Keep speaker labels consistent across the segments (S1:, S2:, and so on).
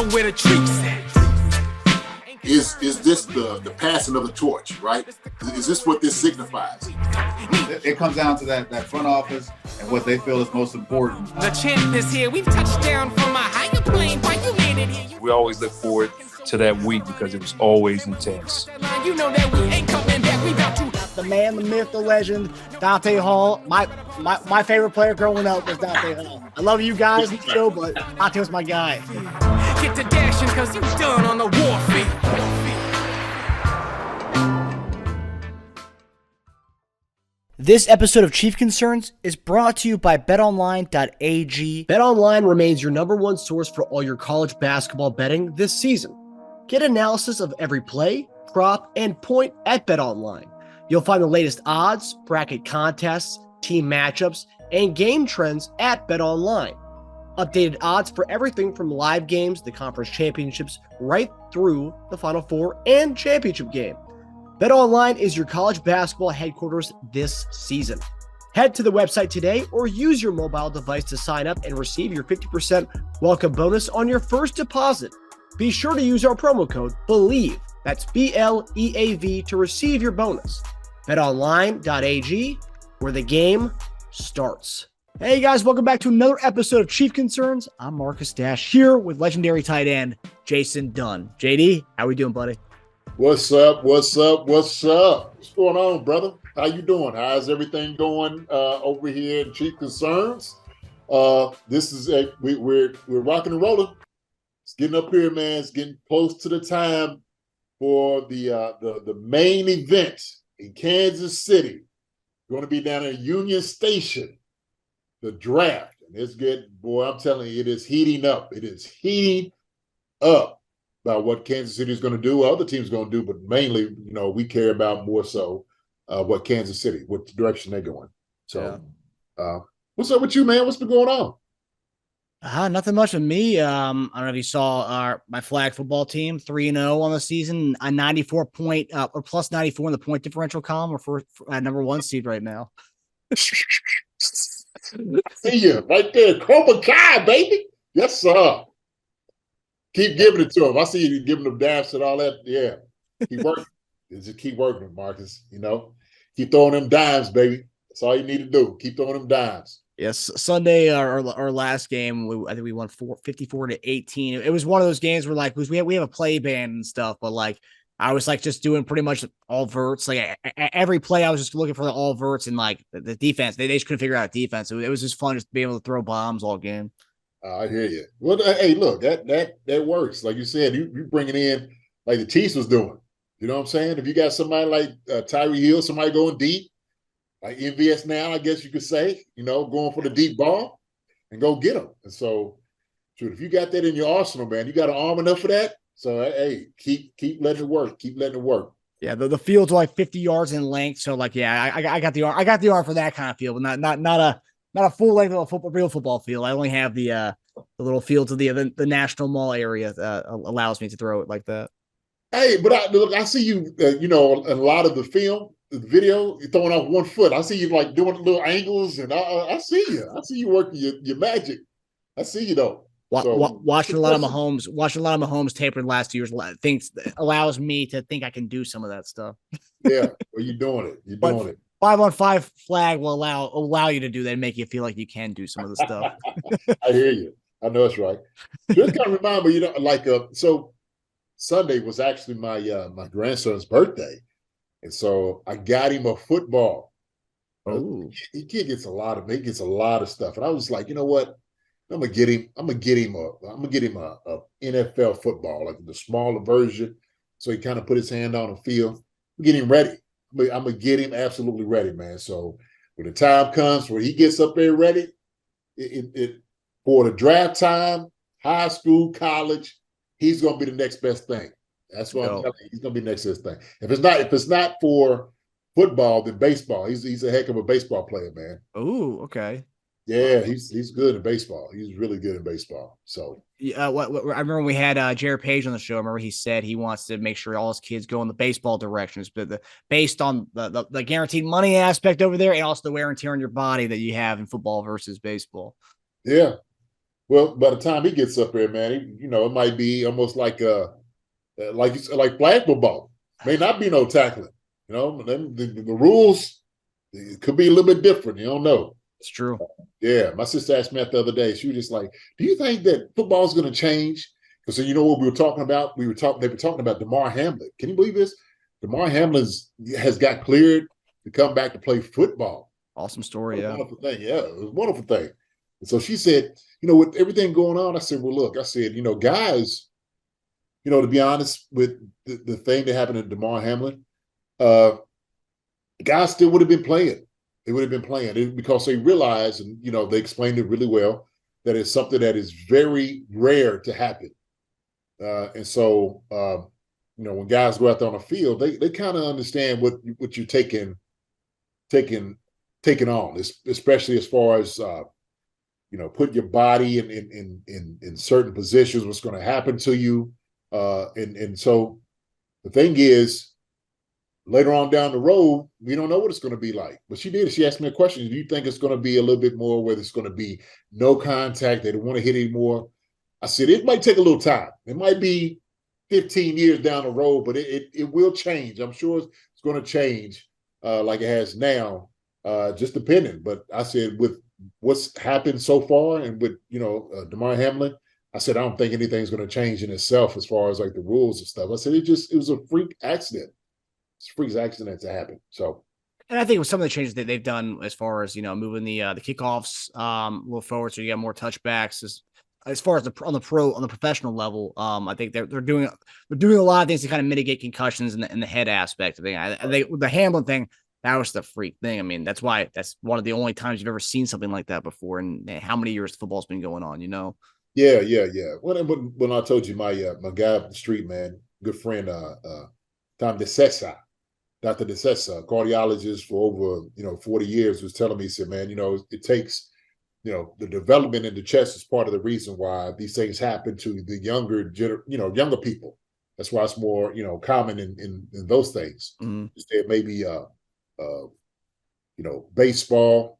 S1: know where the treats at.
S2: Is this the passing of the torch, right? Is this what this signifies?
S3: It comes down to that front office and what they feel is most important.
S1: The champ is here. We've touched down from a higher plane. Why you made it here?
S4: We always look forward to that week because it was always intense.
S1: You know that we ain't coming back. We about to.
S5: The man, the myth, the legend, Dante Hall. My favorite player growing up was Dante Hall. I love you guys in the show, but Dante was my guy.
S1: Get to dashing because you done on the warfield.
S5: This episode of Chief Concerns is brought to you by BetOnline.AG. BetOnline remains your number one source for all your college basketball betting this season. Get analysis of every play, prop, and point at BetOnline. You'll find the latest odds, bracket contests, team matchups, and game trends at BetOnline. Updated odds for everything from live games, the conference championships, right through the Final Four and championship game. BetOnline is your college basketball headquarters this season. Head to the website today or use your mobile device to sign up and receive your 50% welcome bonus on your first deposit. Be sure to use our promo code BELIEVE, that's BLEAV, to receive your bonus. BetOnline.AG, where the game starts. Hey guys, welcome back to another episode of Chief Concerns. I'm Marcus Dash here with legendary tight end Justyn Dunn. JD, how we doing, buddy?
S2: What's up? What's going on, brother? How you doing? How's everything going over here in Chief Concerns? This is we're rocking and rolling. It's getting up here, man. It's getting close to the time for the main event in Kansas City. Going to be down at Union Station, the draft. And it's getting, boy, I'm telling you, it is heating up. It is heating up about what Kansas City is going to do, what other teams are going to do, but mainly, we care about more so what Kansas City, what direction they're going. So, what's up with you, man? What's been going on?
S5: Nothing much with me. I don't know if you saw my flag football team 3-0 on the season, a 94 point or plus 94 in the point differential column. We're for number one seed right now.
S2: See you right there, Cobra Kai, baby. Yes, sir. Keep giving it to him. I see you giving them dabs and all that. Yeah, keep working. Just keep working, Marcus. Keep throwing them dimes, baby. That's all you need to do. Keep throwing them dimes.
S5: Yes, Sunday, our last game, I think we won 54-18. It was one of those games where we have a play band and stuff, but I was just doing pretty much all verts. Every play, I was just looking for the all verts and the defense. They just couldn't figure out defense. It was just fun just to be able to throw bombs all game.
S2: I hear you. Well, hey, look, that works. Like you said, you bringing in like the Chiefs was doing. You know what I'm saying? If you got somebody like Tyree Hill, somebody going deep, like MVS now, I guess you could say, going for the deep ball and go get them. And so, if you got that in your arsenal, man, you got an arm enough for that. So, hey, keep letting it work. Keep letting it work. Yeah,
S5: the field's 50 yards in length. So, I got the arm. I got the arm for that kind of field, but not a full length of a real football field. I only have the little field to the National Mall area that allows me to throw it like that.
S2: Hey, but I see you, a lot of the video, you're throwing off 1 foot. I see you doing little angles, and I see you. I see you working your magic. I see you though.
S5: Watching a lot of Mahomes tape in the last 2 years allows me to think I can do some of that stuff.
S2: Yeah, well, you're doing it. You're doing it.
S5: 5-on-5 flag will allow you to do that and make you feel like you can do some of the stuff.
S2: I hear you. I know that's right. Just kind of remind me, so Sunday was actually my grandson's birthday, and so I got him a football.
S5: Oh,
S2: he gets a lot of stuff, and I was like, you know what? I'm gonna get him a NFL football, like the smaller version, so he kind of put his hand on the field, get him ready. I'm gonna get him absolutely ready, man. So when the time comes where he gets up there ready, for the draft time, high school, college, he's gonna be the next best thing. That's what I'm telling you. He's gonna be the next best thing. If it's not for football, then baseball. He's a heck of a baseball player, man.
S5: Oh, okay.
S2: Yeah, he's good in baseball. He's really good in baseball. So
S5: I remember when we had Jared Page on the show. I remember he said he wants to make sure all his kids go in the baseball directions, but based on the guaranteed money aspect over there, and also the wear and tear on your body that you have in football versus baseball.
S2: Yeah, Well, by the time he gets up there, man, it might be almost like flag football. May not be no tackling. The rules it could be a little bit different. You don't know.
S5: It's true.
S2: Yeah, my sister asked me that the other day. She was just like, "Do you think that football is going to change?" Because you know what we were talking about. They were talking about Damar Hamlin. Can you believe this? Damar Hamlin has got cleared to come back to play football.
S5: Awesome story. Yeah,
S2: wonderful thing. Yeah, it was a wonderful thing. And so she said, with everything going on, I said, well, look, I said, guys, to be honest, with the thing that happened to Damar Hamlin, guys still would have been playing. They would have been playing because they realized, and they explained it really well, that it's something that is very rare to happen. And so, when guys go out there on the field, they kind of understand what you're taking on, especially as far as putting your body in certain positions, what's going to happen to you, and so the thing is, later on down the road, we don't know what it's going to be like. But she asked me a question: do you think it's going to be a little bit more where it's going to be no contact, they don't want to hit anymore? I said it might take a little time. It might be 15 years down the road, but it will change. I'm sure it's going to change like it has now, just depending. But I said with what's happened so far and with, Damar Hamlin, I said, I don't think anything's going to change in itself as far as like the rules and stuff. I said, it was a freak accident. It's a freak accident to happen. So.
S5: And I think with some of the changes that they've done as far as, moving the kickoffs a little forward so you get more touchbacks as far as on the professional level, I think they're doing a lot of things to kind of mitigate concussions and the head aspect of the thing. I think with the Hamlin thing, that was the freak thing. I mean, that's one of the only times you've ever seen something like that before. And how many years football's been going on,
S2: Yeah. When I told you my guy up the street, man, good friend, Tom DeSessa, Dr. DeSessa, cardiologist for over 40 years, was telling me, he said, man, it takes the development in the chest is part of the reason why these things happen to the younger people. That's why it's more common in those things.
S5: Mm-hmm.
S2: Instead, maybe baseball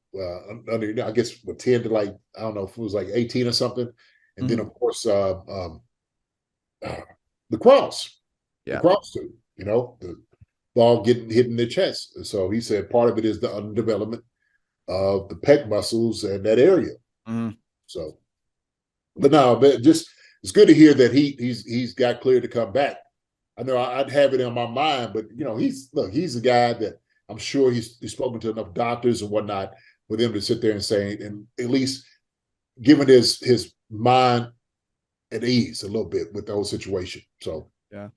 S2: under I guess 10 to like I don't know if it was like 18 or something, and then of course the cross, the cross too. The ball hitting the chest. So he said part of it is the underdevelopment of the pec muscles in that area. So, but no, just it's good to hear that he's got cleared to come back. I know I'd have it in my mind, but he's a guy that I'm sure he's spoken to enough doctors and whatnot for them to sit there and say, and at least giving his mind at ease a little bit with the whole situation. So.
S5: Yeah.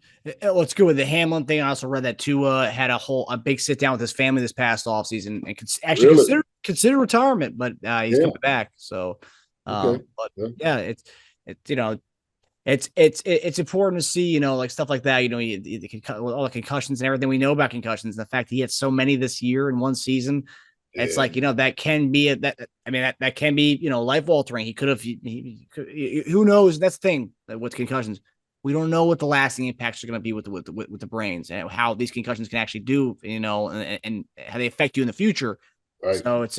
S5: What's good with the Hamlin thing, I also read that Tua had a big sit down with his family this past offseason and actually consider retirement, but he's coming back. So,
S2: okay.
S5: But yeah, it's important to see, like stuff like that, all the concussions and everything we know about concussions, and the fact that he had so many this year in one season. Yeah. It's like, that can be that can be, life altering. He could have, who knows? That's the thing with concussions. We don't know what the lasting impacts are going to be with the brains and how these concussions can actually do, and how they affect you in the future. Right. So it's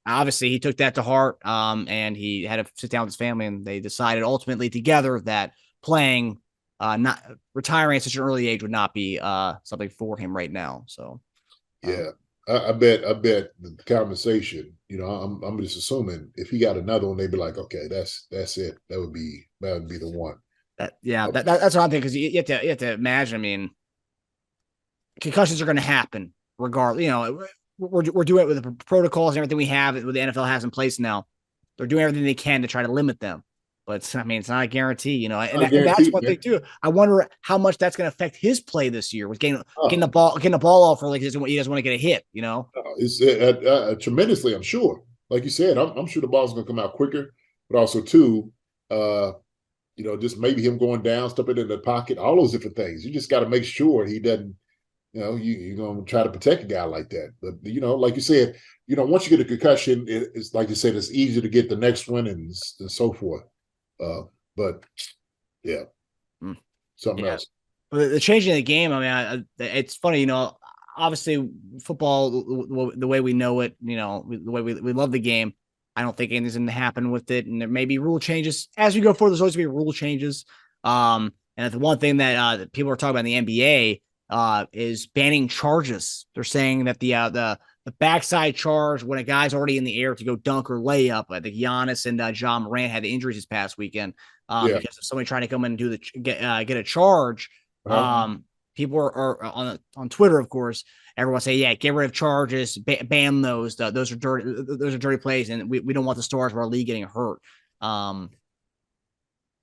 S5: obviously he took that to heart, and he had to sit down with his family, and they decided ultimately together that playing, not retiring at such an early age would not be something for him right now. So
S2: yeah, I bet the conversation. I'm just assuming if he got another one, they'd be like, okay, that's it. That would be the one.
S5: That's what I'm thinking, because you have to imagine. I mean, concussions are going to happen regardless. We're doing it with the protocols and everything we have, with the NFL has in place now. They're doing everything they can to try to limit them, but it's not a guarantee. And that's one thing too. I wonder how much that's going to affect his play this year with getting the ball off early because he doesn't want to get a hit.
S2: It's tremendously. I'm sure, like you said, I'm sure the ball's going to come out quicker, but also too. Just maybe him going down, stepping in the pocket, all those different things. You just got to make sure he doesn't, you're going to try to protect a guy like that. But, like you said, once you get a concussion, it's like you said, it's easier to get the next one and so forth. But, yeah, something else.
S5: But the changing of the game, it's funny, obviously football, the way we know it, the way we love the game. I don't think anything's going to happen with it. And there may be rule changes as we go forward. There's always going to be rule changes. And the one thing that people are talking about in the NBA is banning charges. They're saying that the backside charge when a guy's already in the air to go dunk or layup. I think Giannis and John Morant had the injuries this past weekend because of somebody trying to come in and do get a charge. People are on Twitter, of course. Everyone say, yeah, get rid of charges, ban those. Those are dirty. Those are dirty plays, and we don't want the stars of our league getting hurt.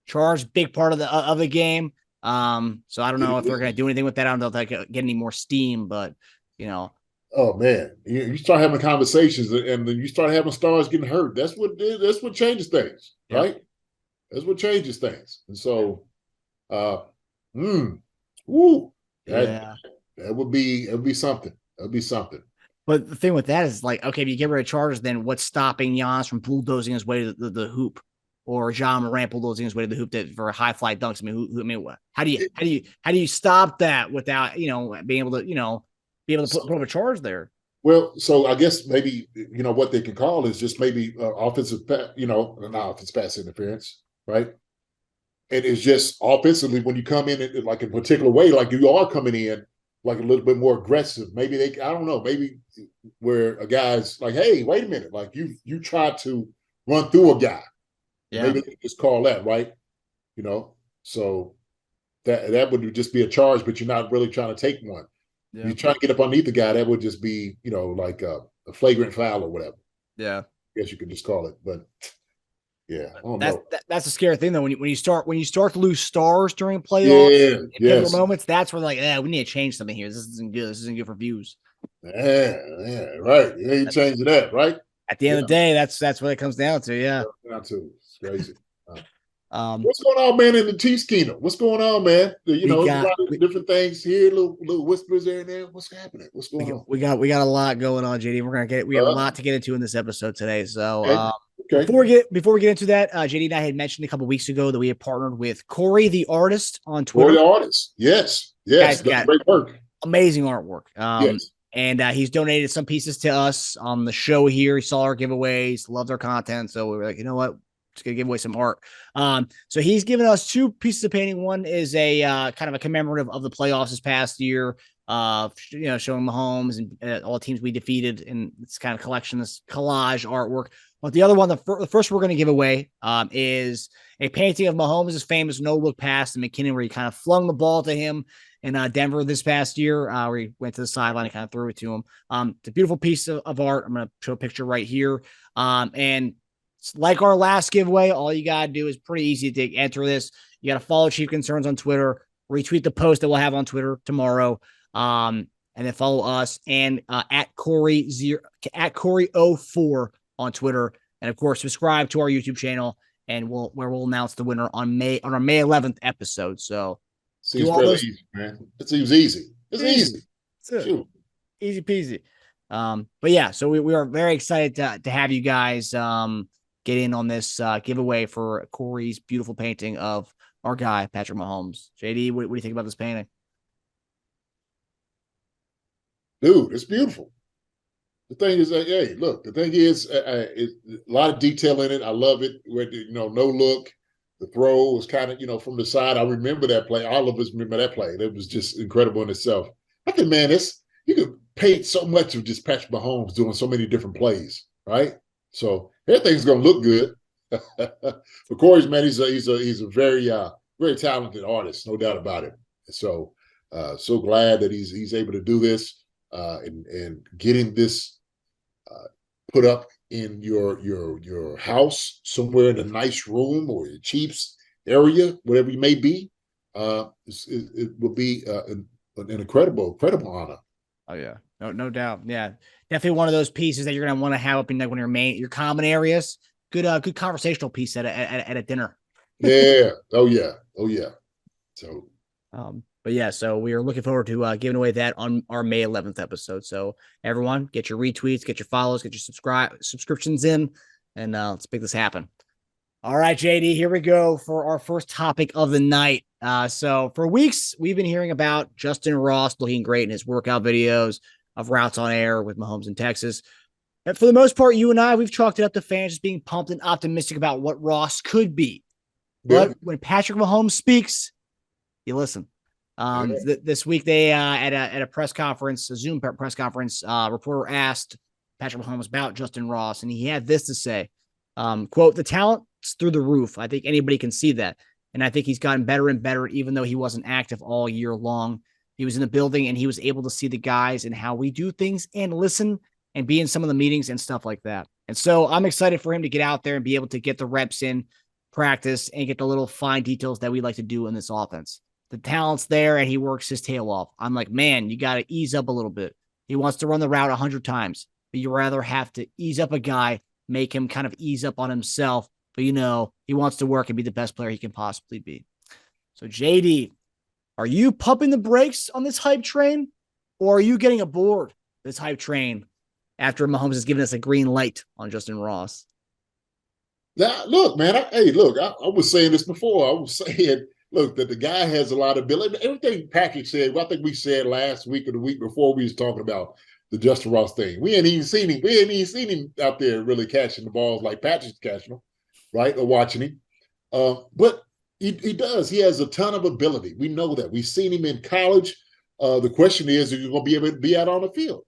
S5: Charge, big part of the game. So I don't know if they're going to do anything with that. I don't know if they get any more steam, but
S2: Oh man, you start having conversations, and then you start having stars getting hurt. That's what changes things, right? That's what changes things. And so, that would be something. That'd be something.
S5: But the thing with that is like, okay, if you get rid of charges, then what's stopping Giannis from bulldozing his way to the hoop, or John Morant bulldozing his way to the hoop for high fly dunks? I mean, how do you stop that without being able to put up a charge there?
S2: Well, so I guess maybe what they can call is just maybe offensive, not offensive pass interference, right? And it's just offensively when you come in like in a particular way, like you are coming in like a little bit more aggressive. Maybe I don't know, maybe where a guy's like, hey, wait a minute, like you tried to run through a guy. Yeah. Maybe they just call that, right? So that would just be a charge, but you're not really trying to take one. Yeah. You try to get up underneath the guy, that would just be, like a flagrant foul or whatever.
S5: Yeah.
S2: I guess you could just call it, but yeah, I don't know.
S5: That's a scary thing though. When you start to lose stars during playoffs, pivotal moments, that's where we need to change something here. This isn't good. This isn't good for views.
S2: Yeah, right. You ain't changing that, right?
S5: At the end of the day, that's what it comes down to. Yeah,
S2: it's crazy. What's going on, man, in the Chiefs kingdom? What's going on, man? There's a lot of different things here, little whispers there and there. What's happening? What's going on? We got a lot going on, JD. We have a lot to get into in this episode today. So okay. Before we get into that, JD and I had mentioned a couple weeks ago that we had partnered with Corey the Artist on Twitter. Corey the Artist, yes,
S5: that's
S2: great work,
S5: amazing artwork.
S2: Yes.
S5: And he's donated some pieces to us on the show here. He saw our giveaways, loved our content, so we were like, you know what? Just gonna give away some art. So he's given us two pieces of painting. One is a kind of a commemorative of the playoffs this past year, showing Mahomes and all the teams we defeated, and it's kind of collection, this collage artwork. But the other one, the first we're going to give away is a painting of Mahomes' famous no-look pass to McKinnon, where he kind of flung the ball to him in Denver this past year, where he went to the sideline and kind of threw it to him. It's a beautiful piece of art. I'm going to show a picture right here. And like our last giveaway, all you got to do is pretty easy to enter this. You got to follow Chief Concerns on Twitter, retweet the post that we'll have on Twitter tomorrow, and then follow us and at Corey04 on Twitter, and of course subscribe to our YouTube channel, and we'll announce the winner on our May 11th episode. So
S2: seems fairly easy, man. It seems easy. It's easy.
S5: Easy peasy. But yeah, so we are very excited to have you guys get in on this giveaway for Corey's beautiful painting of our guy, Patrick Mahomes. JD, what do you think about this painting?
S2: Dude, it's beautiful. The thing is, hey, look, the thing is, a lot of detail in it. I love it. Where, no look. The throw was kind of, from the side. I remember that play. All of us remember that play. It was just incredible in itself. I think, man, you could paint so much of just Patrick Mahomes doing so many different plays, right? So everything's going to look good. But Corey's, man, he's a very very talented artist, no doubt about it. So so glad that he's able to do this and getting this put up in your house somewhere in a nice room or your Chiefs area, whatever you may be. It will be an incredible honor.
S5: Oh yeah, no doubt. Yeah, definitely one of those pieces that you're gonna want to have up in like one of your common areas. Good conversational piece at a dinner.
S2: Yeah. Oh yeah. So.
S5: But yeah, so we are looking forward to giving away that on our May 11th episode. So everyone, get your retweets, get your follows, get your subscriptions in, and let's make this happen. All right, JD, here we go for our first topic of the night. So for weeks, we've been hearing about Justyn Ross looking great in his workout videos of routes on air with Mahomes in Texas. And for the most part, you and I, we've chalked it up to fans just being pumped and optimistic about what Ross could be. But when Patrick Mahomes speaks, you listen. This week, they at a press conference, a Zoom press conference, reporter asked Patrick Mahomes about Justyn Ross, and he had this to say, quote, "The talent's through the roof. I think anybody can see that. And I think he's gotten better and better, even though he wasn't active all year long. He was in the building, and he was able to see the guys and how we do things and listen and be in some of the meetings and stuff like that. And so I'm excited for him to get out there and be able to get the reps in, practice, and get the little fine details that we like to do in this offense. The talent's there, and he works his tail off. I'm like, man, you got to ease up a little bit. He wants to run the route 100 times, but you rather have to ease up a guy, make him kind of ease up on himself. But, he wants to work and be the best player he can possibly be. So, JD, are you pumping the brakes on this hype train, or are you getting aboard this hype train after Mahomes has given us a green light on Justyn Ross?
S2: Now, look, man, I was saying this before. I was saying, look, that the guy has a lot of ability. Everything Patrick said, I think we said last week or the week before, we was talking about the Justyn Ross thing. We ain't even seen him. We ain't even seen him out there really catching the balls like Patrick's catching them, right, or watching him. But he does. He has a ton of ability. We know that. We've seen him in college. The question is you going to be able to be out on the field?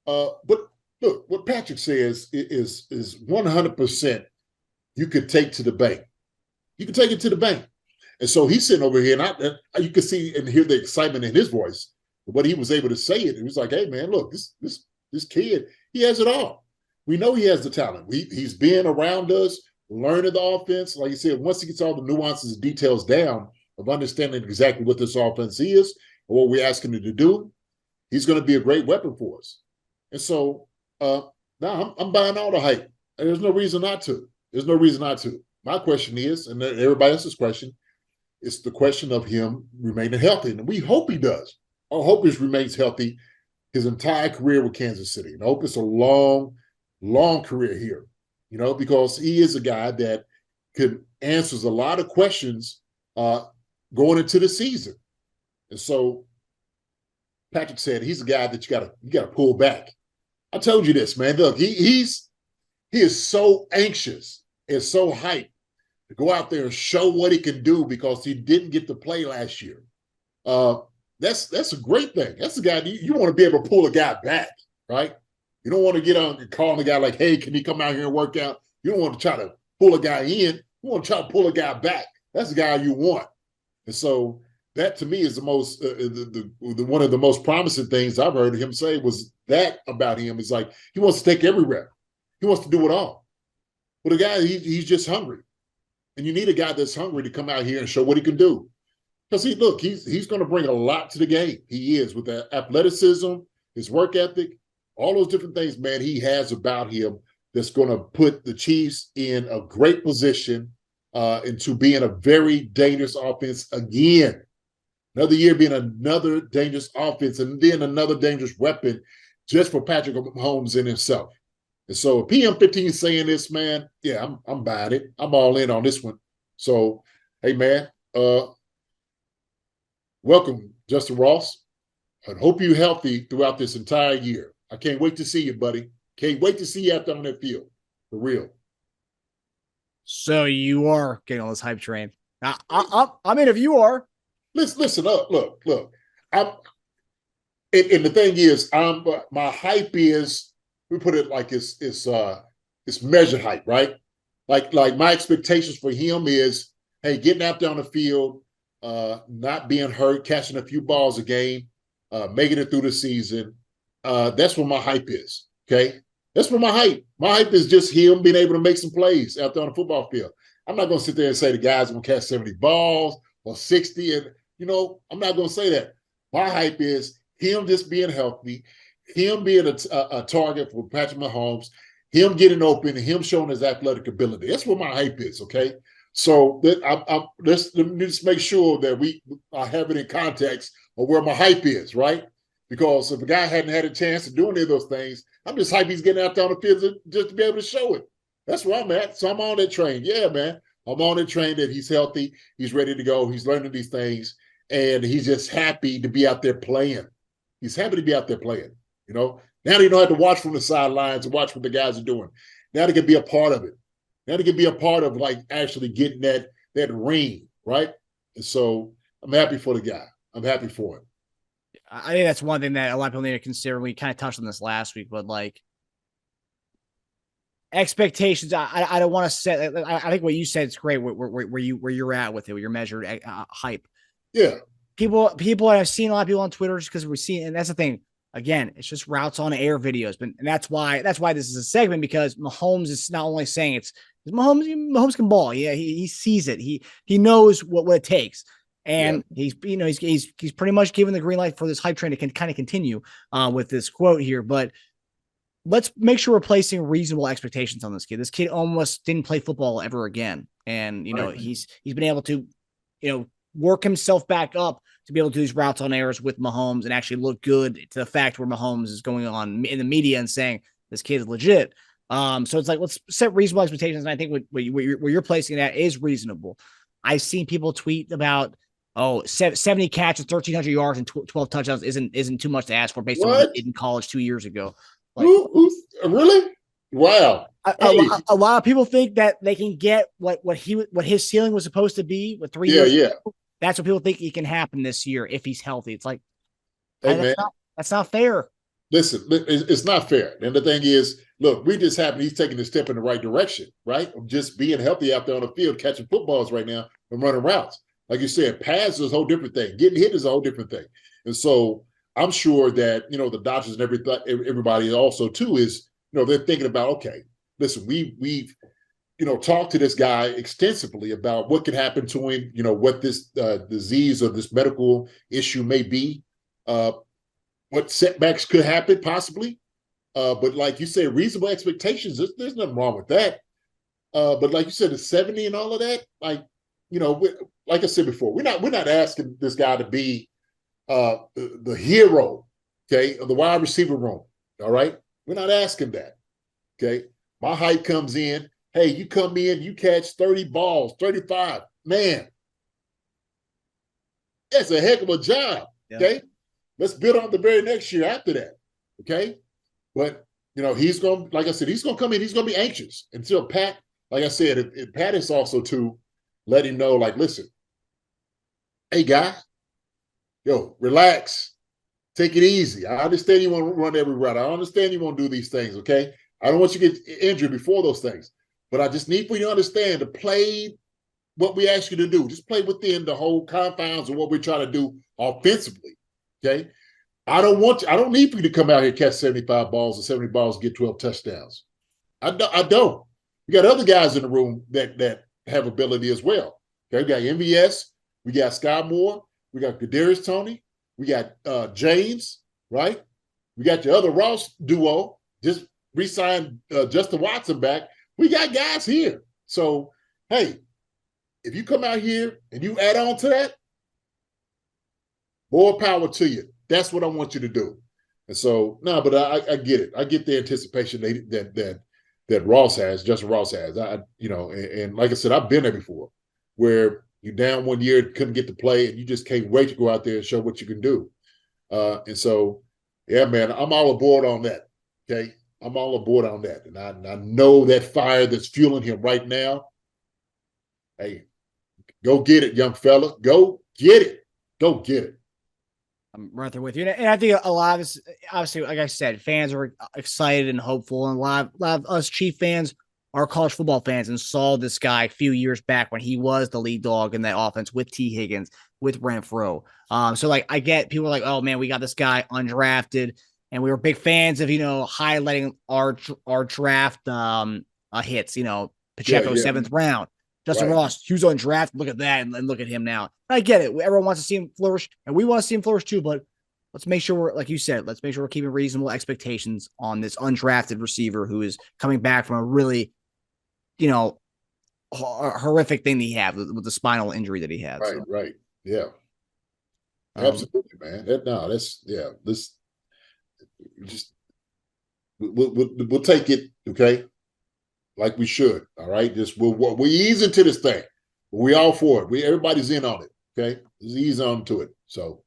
S2: But look, what Patrick says is 100% you could take to the bank. You can take it to the bank. And so he's sitting over here, and you can see and hear the excitement in his voice. But he was able to say it. He was like, hey, man, look, this kid, he has it all. We know he has the talent. He's been around us, learning the offense. Like you said, once he gets all the nuances and details down of understanding exactly what this offense is and what we're asking him to do, he's going to be a great weapon for us. And so now I'm buying all the hype. And there's no reason not to. There's no reason not to. My question is, and everybody else's question, it's the question of him remaining healthy. And we hope he does. I hope he remains healthy his entire career with Kansas City. And I hope it's a long, long career here, because he is a guy that answers a lot of questions going into the season. And so Patrick said he's a guy that you got to pull back. I told you this, man. Look, he is so anxious and so hyped to go out there and show what he can do because he didn't get to play last year. That's a great thing. That's a guy you want to be able to pull a guy back, right? You don't want to get on and calling a guy like, hey, can he come out here and work out? You don't want to try to pull a guy in. You want to try to pull a guy back. That's the guy you want. And so that to me is the most one of the most promising things I've heard him say was that about him. Is like he wants to take every rep. He wants to do it all. But a guy, he's just hungry. And you need a guy that's hungry to come out here and show what he can do. Because he's going to bring a lot to the game. He is, with that athleticism, his work ethic, all those different things, man, he has about him that's going to put the Chiefs in a great position into being a very dangerous offense again. Another year being another dangerous offense and then another dangerous weapon just for Patrick Mahomes in himself. And so PM15 is saying this, man, yeah, I'm buying it. I'm all in on this one. So, hey, man, welcome, Justyn Ross. I hope you're healthy throughout this entire year. I can't wait to see you, buddy. Can't wait to see you out there on that field. For real.
S5: So you are getting on this hype train. I mean, if you are.
S2: Listen up. Look. And the thing is, my hype is, we put it like it's measured hype, right? Like my expectations for him is, hey, getting out there on the field, not being hurt, catching a few balls a game, making it through the season. That's what my hype is, okay? That's what my hype. My hype is just him being able to make some plays out there on the football field. I'm not going to sit there and say the guy's going to catch 70 balls or 60. And, I'm not going to say that. My hype is him just being healthy, him being a target for Patrick Mahomes, him getting open, and him showing his athletic ability. That's what my hype is, okay? So let's just make sure that we have it in context of where my hype is, right? Because if a guy hadn't had a chance to do any of those things, I'm just hyped he's getting out there on the field just to be able to show it. That's where I'm at. So I'm on that train. Yeah, man. I'm on that train that he's healthy. He's ready to go. He's learning these things. And he's just happy to be out there playing. He's happy to be out there playing. Now they don't have to watch from the sidelines and watch what the guys are doing. Now they can be a part of it. Now they can be a part of like actually getting that ring, right? And so I'm happy for the guy. I'm happy for him.
S5: I think that's one thing that a lot of people need to consider. We kind of touched on this last week, but like expectations, I don't want to set. I think what you said is great. Where you're at with it, where you're measured hype.
S2: Yeah,
S5: people. I've seen a lot of people on Twitter just because we're seeing, and that's the thing. Again, it's just routes on air videos, but and that's why this is a segment, because Mahomes is not only saying it's Mahomes can ball. Yeah, he sees it. He knows what it takes. And he's pretty much given the green light for this hype train to kind of continue with this quote here. But let's make sure we're placing reasonable expectations on this kid. This kid almost didn't play football ever again. And, he's been able to, work himself back up to be able to do these routes on airs with Mahomes and actually look good to the fact where Mahomes is going on in the media and saying this kid is legit. So it's like, let's set reasonable expectations. And I think what you're placing that is reasonable. I've seen people tweet about, 70 catches, 1,300 yards, and 12 touchdowns isn't too much to ask for based on what he did in college 2 years ago. Like,
S2: really? Wow.
S5: A lot of people think that they can get what his ceiling was supposed to be with 3 years. Yeah. That's what people think he can happen this year if he's healthy. It's like, hey, that's not fair.
S2: Listen, it's not fair. And the thing is, look, he's taking a step in the right direction, right? Of just being healthy out there on the field, catching footballs right now and running routes. Like you said, pass is a whole different thing. Getting hit is a whole different thing. And so I'm sure that, the Dodgers and everybody also too is, they're thinking about, okay, listen, we've talked to this guy extensively about what could happen to him, what this disease or this medical issue may be, what setbacks could happen possibly. But like you said, reasonable expectations, there's nothing wrong with that. But like you said, the 70 and all of that, like, like I said before, we're not asking this guy to be the hero, okay, of the wide receiver room. All right, we're not asking that. Okay, my hype comes in. Hey, you come in, you catch 30 balls, 35. Man, that's a heck of a job. Okay, let's build on the very next year after that. Okay, but he's going, like I said, he's going to come in. He's going to be anxious until Pat. Like I said, if Pat is also to let him know, like, listen, hey, guy, relax. Take it easy. I understand you want to run every route. I understand you want to do these things, okay? I don't want you to get injured before those things. But I just need for you to understand to play what we ask you to do. Just play within the whole confines of what we're trying to do offensively, okay? I don't need for you to come out here, catch 75 balls or 70 balls and get 12 touchdowns. I don't. We got other guys in the room that have ability as well. Okay, we got MVS, we got Sky Moore, we got Kadarius Toney, we got James, right? We got your other Ross duo, just re-signed Justin Watson back. We got guys here. So, hey, if you come out here and you add on to that, more power to you. That's what I want you to do. And so, no, but I get it. I get the anticipation that Ross has, Justyn Ross has. And like I said, I've been there before, where you're down 1 year, couldn't get to play, and you just can't wait to go out there and show what you can do. And so, yeah, man, I'm all aboard on that. Okay, I'm all aboard on that, and I know that fire that's fueling him right now. Hey, go get it, young fella. Go get it. Go get it.
S5: I'm right there with you. And I think a lot of this, obviously, like I said, fans are excited and hopeful. And a lot of us Chief fans are college football fans and saw this guy a few years back when he was the lead dog in that offense with T. Higgins, with Renfro. So, like, I get people are like, oh, man, we got this guy undrafted. And we were big fans of, highlighting our draft hits, Pacheco, 7th round. Justyn Ross, he was undrafted. Look at that, and look at him now. I get it. Everyone wants to see him flourish, and we want to see him flourish too. But let's make sure we're, like you said, let's make sure we're keeping reasonable expectations on this undrafted receiver who is coming back from a really, horrific thing that he had with the spinal injury that he had.
S2: Right, right, yeah, absolutely, man. We'll take it, okay. Like we should, all right? We ease into this thing. We all for it. Everybody's in on it, okay? Just ease on to it. So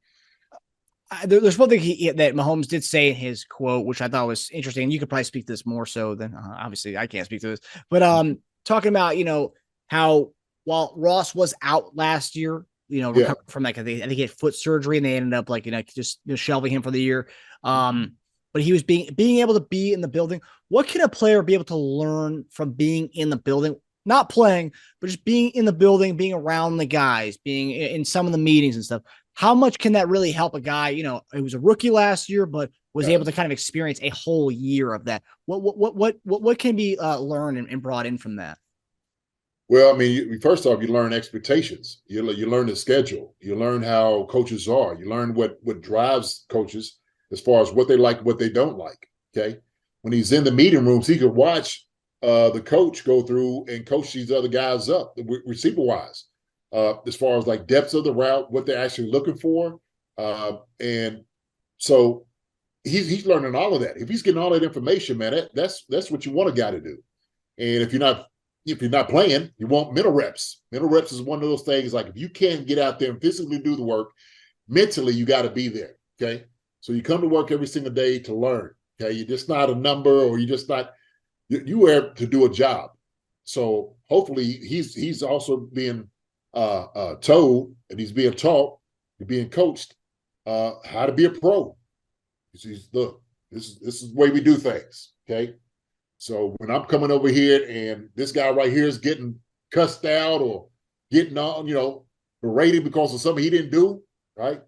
S5: There's one thing that Mahomes did say in his quote, which I thought was interesting. And you could probably speak to this more so than obviously I can't speak to this, but talking about, how while Ross was out last year, recovered from I think he had foot surgery and they ended up just shelving him for the year. But he was being able to be in the building. What can a player be able to learn from being in the building? Not playing, but just being in the building, being around the guys, being in some of the meetings and stuff. How much can that really help a guy? He was a rookie last year, but was able to kind of experience a whole year of that. What can be learned and brought in from that?
S2: Well, I mean, first off, you learn expectations. You learn the schedule. You learn how coaches are. You learn what drives coaches as far as what they like, what they don't like. Okay, when he's in the meeting rooms, he could watch the coach go through and coach these other guys up, receiver wise, as far as like depths of the route, what they're actually looking for, and so he's learning all of that. If he's getting all that information, man, that's what you want a guy to do. And if you're not playing, you want mental reps. Mental reps is one of those things. Like if you can't get out there and physically do the work, mentally you got to be there. Okay, so you come to work every single day to learn. Okay, you're just not a number, or you're just not. You are to do a job. So hopefully he's also being told, and he's being taught, he's being coached how to be a pro. Look, this is the way we do things. Okay. So when I'm coming over here and this guy right here is getting cussed out or getting on, berated because of something he didn't do, right?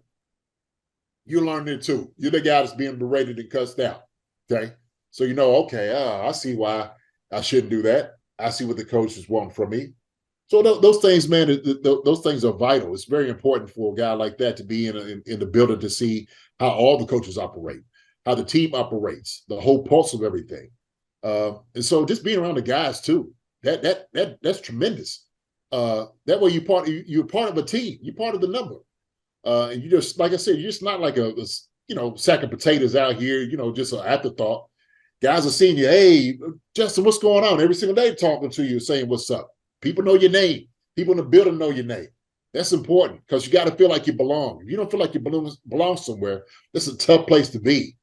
S2: You learn it too. You're the guy that's being berated and cussed out. Okay. So I see why I shouldn't do that. I see what the coaches want from me. So those things, man, those things are vital. It's very important for a guy like that to be in the building to see how all the coaches operate, how the team operates, the whole pulse of everything. And so just being around the guys too, that's tremendous. That way you're part of a team. You're part of the number. And you just, like I said, you're just not like a sack of potatoes out here, just an afterthought. Guys are seeing you, hey, Justyn, what's going on? Every single day talking to you, saying what's up. People know your name. People in the building know your name. That's important because you got to feel like you belong. If you don't feel like you belong somewhere, that's a tough place to be,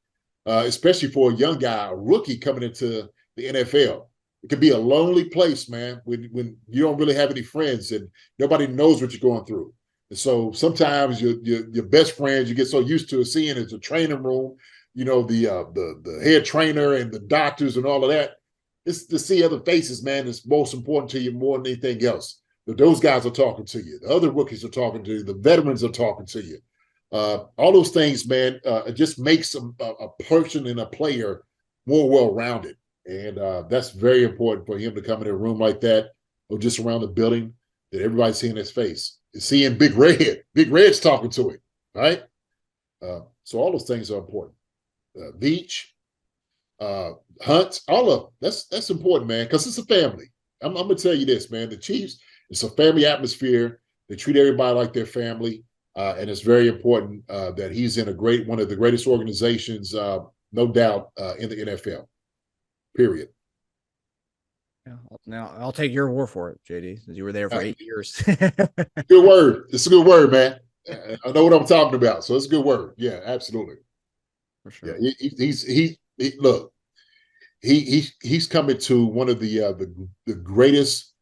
S2: especially for a young guy, a rookie coming into the NFL. It could be a lonely place, man, when you don't really have any friends and nobody knows what you're going through. And so sometimes your best friends you get so used to seeing is a training room, the head trainer and the doctors and all of that. It's to see other faces, man, is most important to you more than anything else. But those guys are talking to you. The other rookies are talking to you. The veterans are talking to you. All those things, man, it just makes a person and a player more well-rounded. And that's very important for him to come in a room like that or just around the building that everybody's seeing his face. Seeing Big Red. Big Red's talking to him, right? So all those things are important. Beach, Hunt, all of them. That's important, man, because it's a family. I'm going to tell you this, man. The Chiefs, it's a family atmosphere. They treat everybody like their family, and it's very important that he's in one of the greatest organizations, no doubt, in the NFL, period.
S5: Yeah, now I'll take your word for it, JD, since you were there for 8 years.
S2: Good word. It's a good word, man. I know what I'm talking about, so it's a good word. Yeah, absolutely.
S5: For sure.
S2: Yeah, he's coming to one of the greatest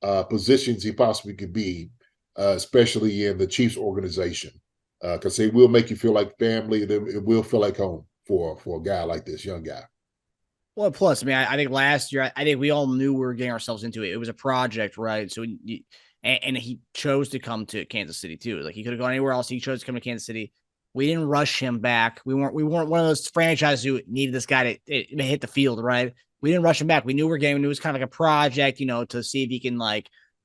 S2: positions he possibly could be, especially in the Chiefs organization, because they will make you feel like family. It will feel like home for a guy like this, young guy.
S5: Well, plus, I mean, I think last year, I think we all knew we were getting ourselves into it. It was a project, right? So, and he chose to come to Kansas City too. Like he could have gone anywhere else. He chose to come to Kansas City. We didn't rush him back. We weren't one of those franchises who needed this guy to hit the field, right? We didn't rush him back. We knew we were getting. It was kind of like a project, to see if he can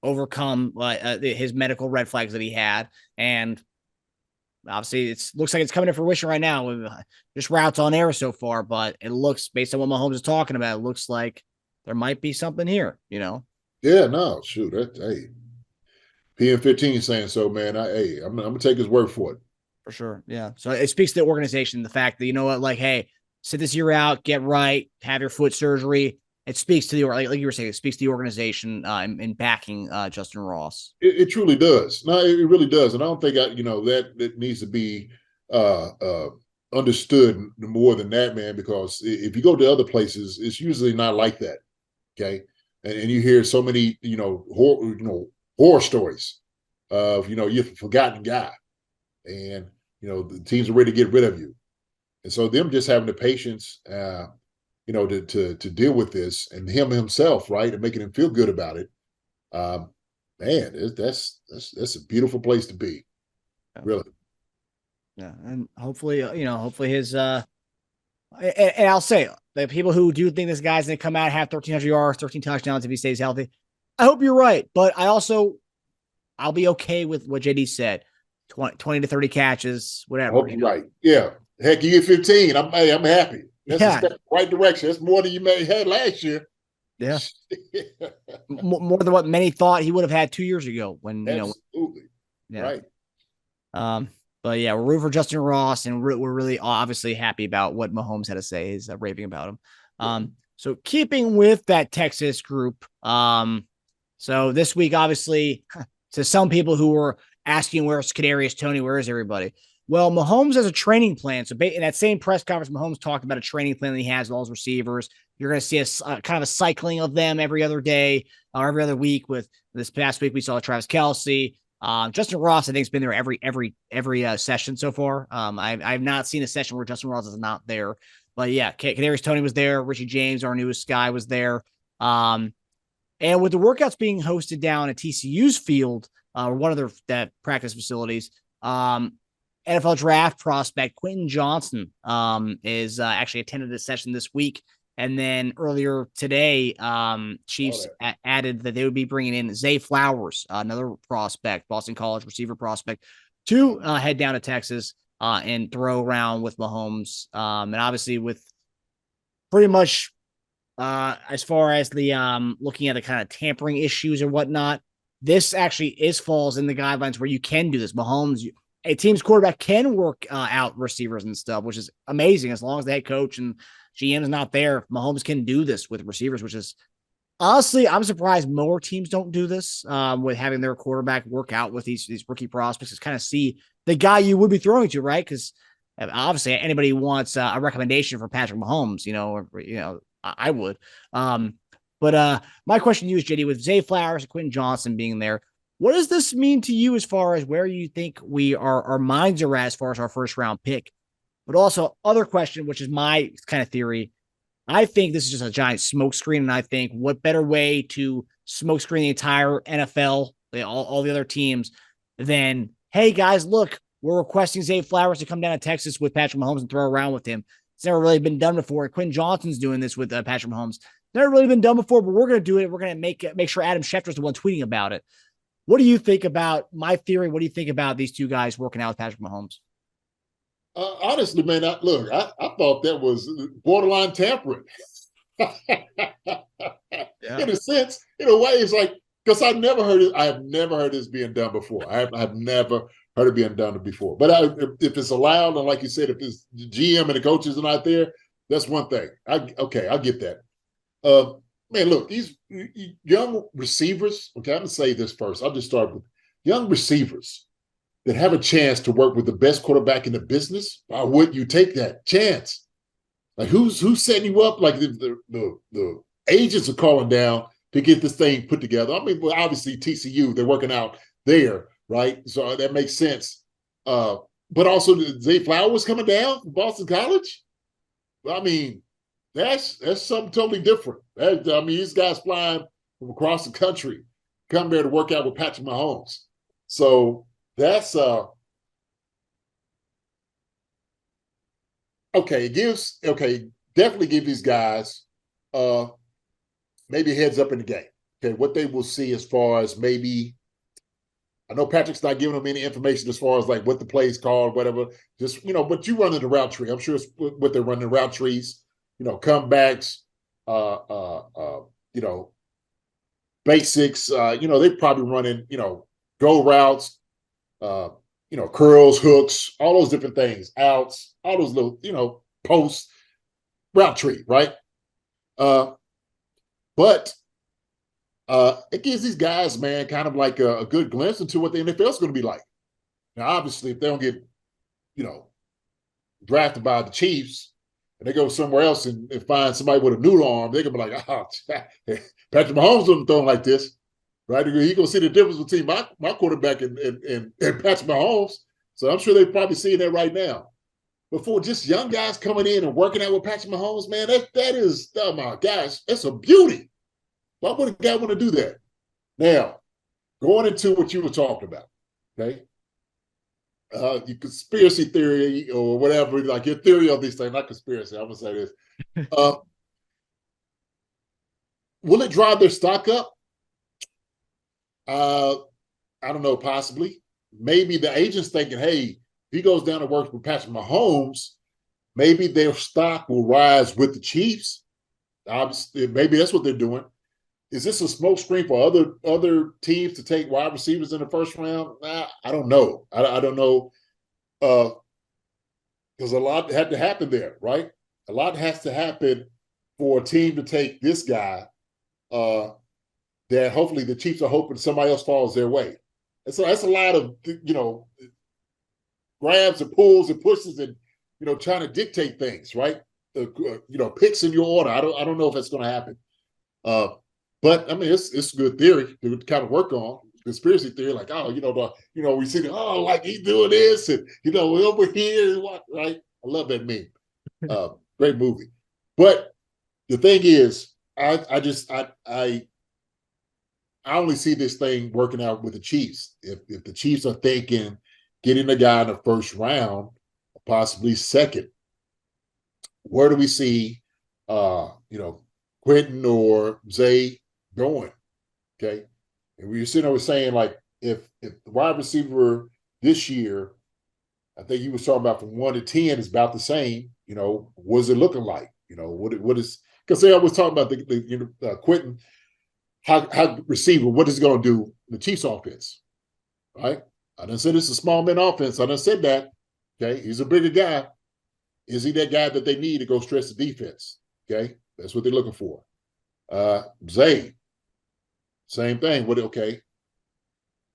S5: overcome his medical red flags that he had. And obviously, it looks like it's coming to fruition right now. With just routes on air so far, but it looks, based on what Mahomes is talking about, it looks like there might be something here.
S2: Yeah, no, shoot, hey, PM15 saying so, man. I'm gonna take his word for it.
S5: For sure. Yeah. So it speaks to the organization, the fact that, hey, sit this year out, get right, have your foot surgery. It speaks to like you were saying, it speaks to the organization in backing Justyn Ross.
S2: It truly does. No, it really does. And I don't think, that needs to be understood more than that, man, because if you go to other places, it's usually not like that. Okay. And you hear so many, horror stories of, you're a forgotten guy and, the teams are ready to get rid of you. And so them just having the patience, to deal with this and him himself, right. And making him feel good about it. Man, that's a beautiful place to be. Really.
S5: Yeah. And hopefully, hopefully his, and I'll say the people who do think this guy's going to come out and have 1,300 yards, 13 touchdowns if he stays healthy. I hope you're right, but I'll be okay with what JD said. 20 to 30 catches, whatever.
S2: I hope you're right. Yeah. Heck, you get 15. I'm happy. That's a step in the right direction. That's more than you may have had last year.
S5: Yeah. More than what many thought he would have had 2 years ago when,
S2: Absolutely. Right.
S5: But yeah, we're rooting for Justyn Ross, and we're really obviously happy about what Mahomes had to say. He's raving about him. So keeping with that Texas group, so this week, obviously, to some people who were asking where's Kadarius Toney, where is everybody? Well, Mahomes has a training plan. So in that same press conference, Mahomes talked about a training plan that he has with all his receivers. You're going to see a kind of a cycling of them every other day or every other week. With this past week, we saw Travis Kelce. Justyn Ross, I think, has been there every session so far. I've not seen a session where Justyn Ross is not there. But yeah, Kadarius Toney was there. Richie James, our newest guy, was there. And with the workouts being hosted down at TCU's field, one of their practice facilities, NFL draft prospect Quentin Johnston is actually attended this session this week. And then earlier today, Chiefs added that they would be bringing in Zay Flowers, another prospect, Boston College receiver prospect, to head down to Texas and throw around with Mahomes. And obviously with pretty much as far as the looking at the kind of tampering issues or whatnot, this actually falls in the guidelines where you can do this. Mahomes, a team's quarterback can work out receivers and stuff, which is amazing as long as the head coach and GM is not there. Mahomes can do this with receivers, which is honestly, I'm surprised more teams don't do this with having their quarterback work out with these rookie prospects to kind of see the guy you would be throwing to, right? Because obviously anybody wants a recommendation for Patrick Mahomes, I would. But my question to you is, JD, with Zay Flowers and Quentin Johnston being there, what does this mean to you as far as where you think our minds are at as far as our first round pick? But also, other question, which is my kind of theory, I think this is just a giant smokescreen, and I think what better way to smokescreen the entire NFL, all the other teams, than, hey, guys, look, we're requesting Zay Flowers to come down to Texas with Patrick Mahomes and throw around with him. It's never really been done before. Quentin Johnston's doing this with Patrick Mahomes. Never really been done before, but we're going to do it. We're going to make sure Adam Schefter's the one tweeting about it. What do you think about my theory? What do you think about these two guys working out with Patrick Mahomes?
S2: Honestly, man, I thought that was borderline tampering. In a sense, in a way, it's like, because I have never heard this being done before. I've never heard it being done before. But if it's allowed, and like you said, if it's the GM and the coaches are not there, that's one thing. I'll get that. Man, look, these young receivers. Okay, I'm gonna say this first. I'll just start with young receivers that have a chance to work with the best quarterback in the business. Why wouldn't you take that chance? Like, who's setting you up? Like the agents are calling down to get this thing put together. I mean, well, obviously TCU, they're working out there, right? So that makes sense. But also Zay Flowers coming down from Boston College. I mean, that's something totally different. These guys flying from across the country come there to work out with Patrick Mahomes. So that's definitely give these guys maybe a heads up in the game. Okay, what they will see as far as maybe, I know Patrick's not giving them any information as far as like what the play's called, whatever. Just, but you run in the route tree. I'm sure it's what they're running route trees, comebacks, basics. They're probably running, go routes, curls, hooks, all those different things, outs, all those little, posts, route tree, right? But it gives these guys, man, kind of like a good glimpse into what the NFL is going to be like. Now, obviously, if they don't get, drafted by the Chiefs and they go somewhere else and find somebody with a noodle arm, they're going to be like, oh, Patrick Mahomes doesn't throw like this, right? He's going to see the difference between my quarterback and Patrick Mahomes. So I'm sure they're probably seeing that right now. But for just young guys coming in and working out with Patrick Mahomes, man, that is, oh my gosh, that's a beauty. Why would a guy want to do that? Now, going into what you were talking about, okay? Your conspiracy theory or whatever, like your theory of these things, not conspiracy, I'm going to say this. Will it drive their stock up? I don't know, possibly. Maybe the agent's thinking, hey, if he goes down and works with Patrick Mahomes, maybe their stock will rise with the Chiefs. Obviously, maybe that's what they're doing. Is this a smokescreen for other teams to take wide receivers in the first round? I don't know. I don't know. Because a lot had to happen there, right? A lot has to happen for a team to take this guy that hopefully the Chiefs are hoping somebody else falls their way. And so that's a lot of, grabs and pulls and pushes and, trying to dictate things, right? Picks in your order. I don't know if that's going to happen. But I mean, it's a good theory to kind of work on. Conspiracy theory, like, we see like he's doing this and we're over here, right? I love that meme. Great movie. But the thing is, I only see this thing working out with the Chiefs. If the Chiefs are thinking getting a guy in the first round, possibly second, where do we see Quentin or Zay going? Okay. And we were sitting over saying, like, if the wide receiver this year, I think he was talking about from 1 to 10 is about the same, what's it looking like? What is, because they always talking about the Quentin, how receiver, what is he going to do the Chiefs offense, right? I done said it's a small man offense. I done said that, okay? He's a bigger guy. Is he that guy that they need to go stretch the defense? Okay, that's what they're looking for. Zay, same thing. Okay,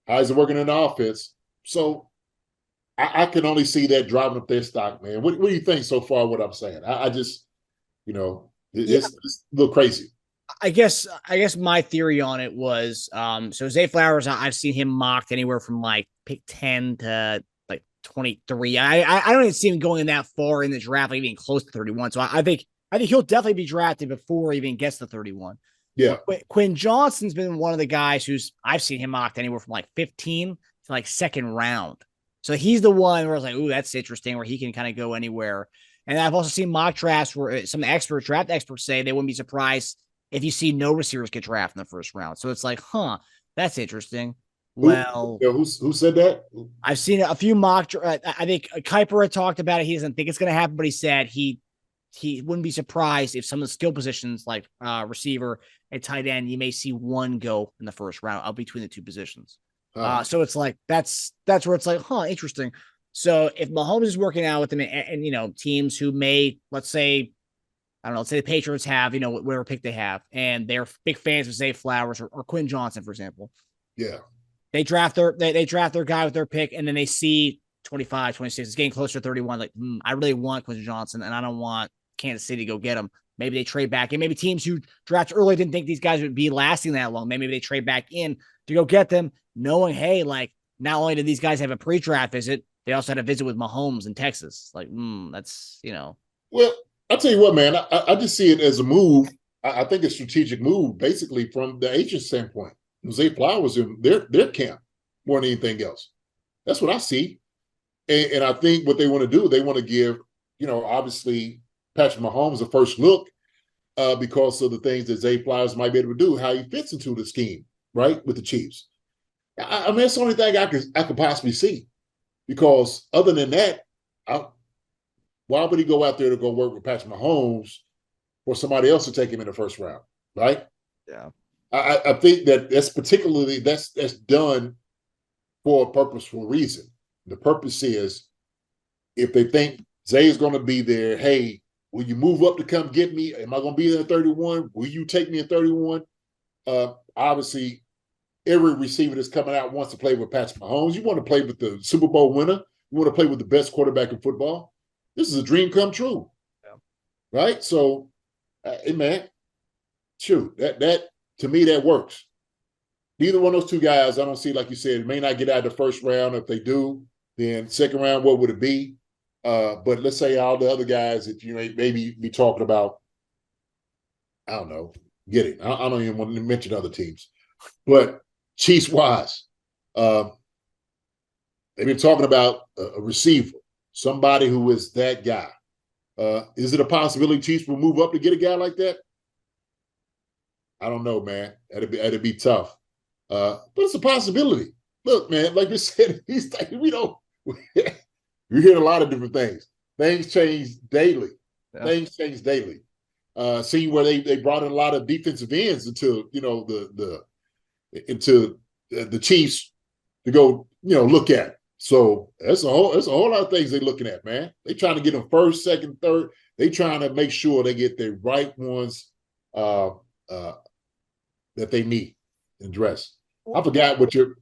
S2: how's it working in the offense? So I can only see that driving up their stock, man. What do you think so far? What I'm saying, I just, it's a little crazy.
S5: I guess my theory on it was, so Zay Flowers, I've seen him mocked anywhere from like pick 10 to like 23. I don't even see him going that far in the draft, like even close to 31. So I think he'll definitely be drafted before he even gets to 31.
S2: Yeah.
S5: Quinn Johnston's been one of the guys I've seen him mocked anywhere from like 15 to like second round. So he's the one where I was like, ooh, that's interesting, where he can kind of go anywhere. And I've also seen mock drafts where some draft experts say they wouldn't be surprised if you see no receivers get drafted in the first round. So it's like, that's interesting. Well,
S2: who said that?
S5: I've seen a few mock. I think Kuiper had talked about it. He doesn't think it's going to happen, but he said he wouldn't be surprised if some of the skill positions like receiver and tight end, you may see one go in the first round up between the two positions. So it's like that's where it's like, interesting. So if Mahomes is working out with them and teams who may, let's say the Patriots have, whatever pick they have, and they're big fans of Zay Flowers or Quinn Johnston, for example.
S2: Yeah.
S5: They draft their guy with their pick, and then they see 25, 26, it's getting closer to 31. Like, I really want Quentin Johnston, and I don't want Kansas City to go get him. Maybe they trade back in. Maybe teams who draft early didn't think these guys would be lasting that long. Maybe they trade back in to go get them, knowing, hey, like, not only did these guys have a pre-draft visit, they also had a visit with Mahomes in Texas. Like, that's,
S2: Well, I'll tell you what, man, I just see it as a move. I think a strategic move, basically, from the agent standpoint. Zay Flowers in their camp more than anything else. That's what I see. And I think what they want to do, they want to give, obviously Patrick Mahomes a first look because of the things that Zay Flowers might be able to do, how he fits into the scheme, right, with the Chiefs. I mean, that's the only thing I could possibly see. Because other than that, why would he go out there to go work with Patrick Mahomes for somebody else to take him in the first round, right?
S5: Yeah.
S2: I think that's done for a purposeful reason. The purpose is if they think Zay is going to be there, hey, will you move up to come get me? Am I going to be there at 31? Will you take me at 31? Obviously, every receiver that's coming out wants to play with Patrick Mahomes. You want to play with the Super Bowl winner. You want to play with the best quarterback in football. This is a dream come true.
S4: Yeah.
S2: Right? So, hey, man, shoot, that to me, that works. Neither one of those two guys, I don't see, like you said, may not get out of the first round. If they do, then second round, what would it be? But let's say all the other guys that you may maybe be talking about, I don't know, getting. I don't even want to mention other teams. But Chiefs-wise, they've been talking about a receiver, somebody who is that guy. Is it a possibility Chiefs will move up to get a guy like that? I don't know, man. That'd be tough. But it's a possibility. Look, man, like you said, we don't. We hear a lot of different things. Things change daily. Yeah. Things change daily. Seeing where they brought in a lot of defensive ends into the Chiefs to go look at. So that's a whole lot of things they're looking at, man. They trying to get them first, second, third. They trying to make sure they get the right ones that they need and dress. I forgot what your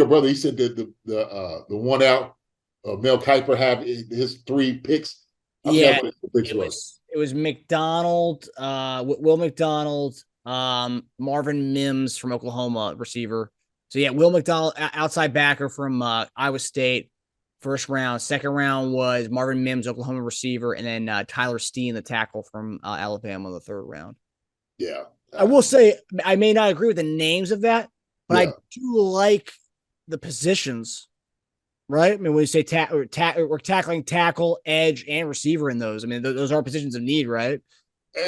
S2: brother. He said that the one out. Mel Kiper have his 3 picks.
S5: Yeah, it was McDonald, Will McDonald, Marvin Mims from Oklahoma, receiver. So yeah, Will McDonald, outside backer from Iowa State, first round. Second round was Marvin Mims, Oklahoma receiver, and then Tyler Steen, the tackle from Alabama, in the third round.
S2: Yeah,
S5: I will say I may not agree with the names of that, but I do like the positions. Right? I mean, when you say we're tackling tackle, edge, and receiver in those. I mean, those are positions of need, right?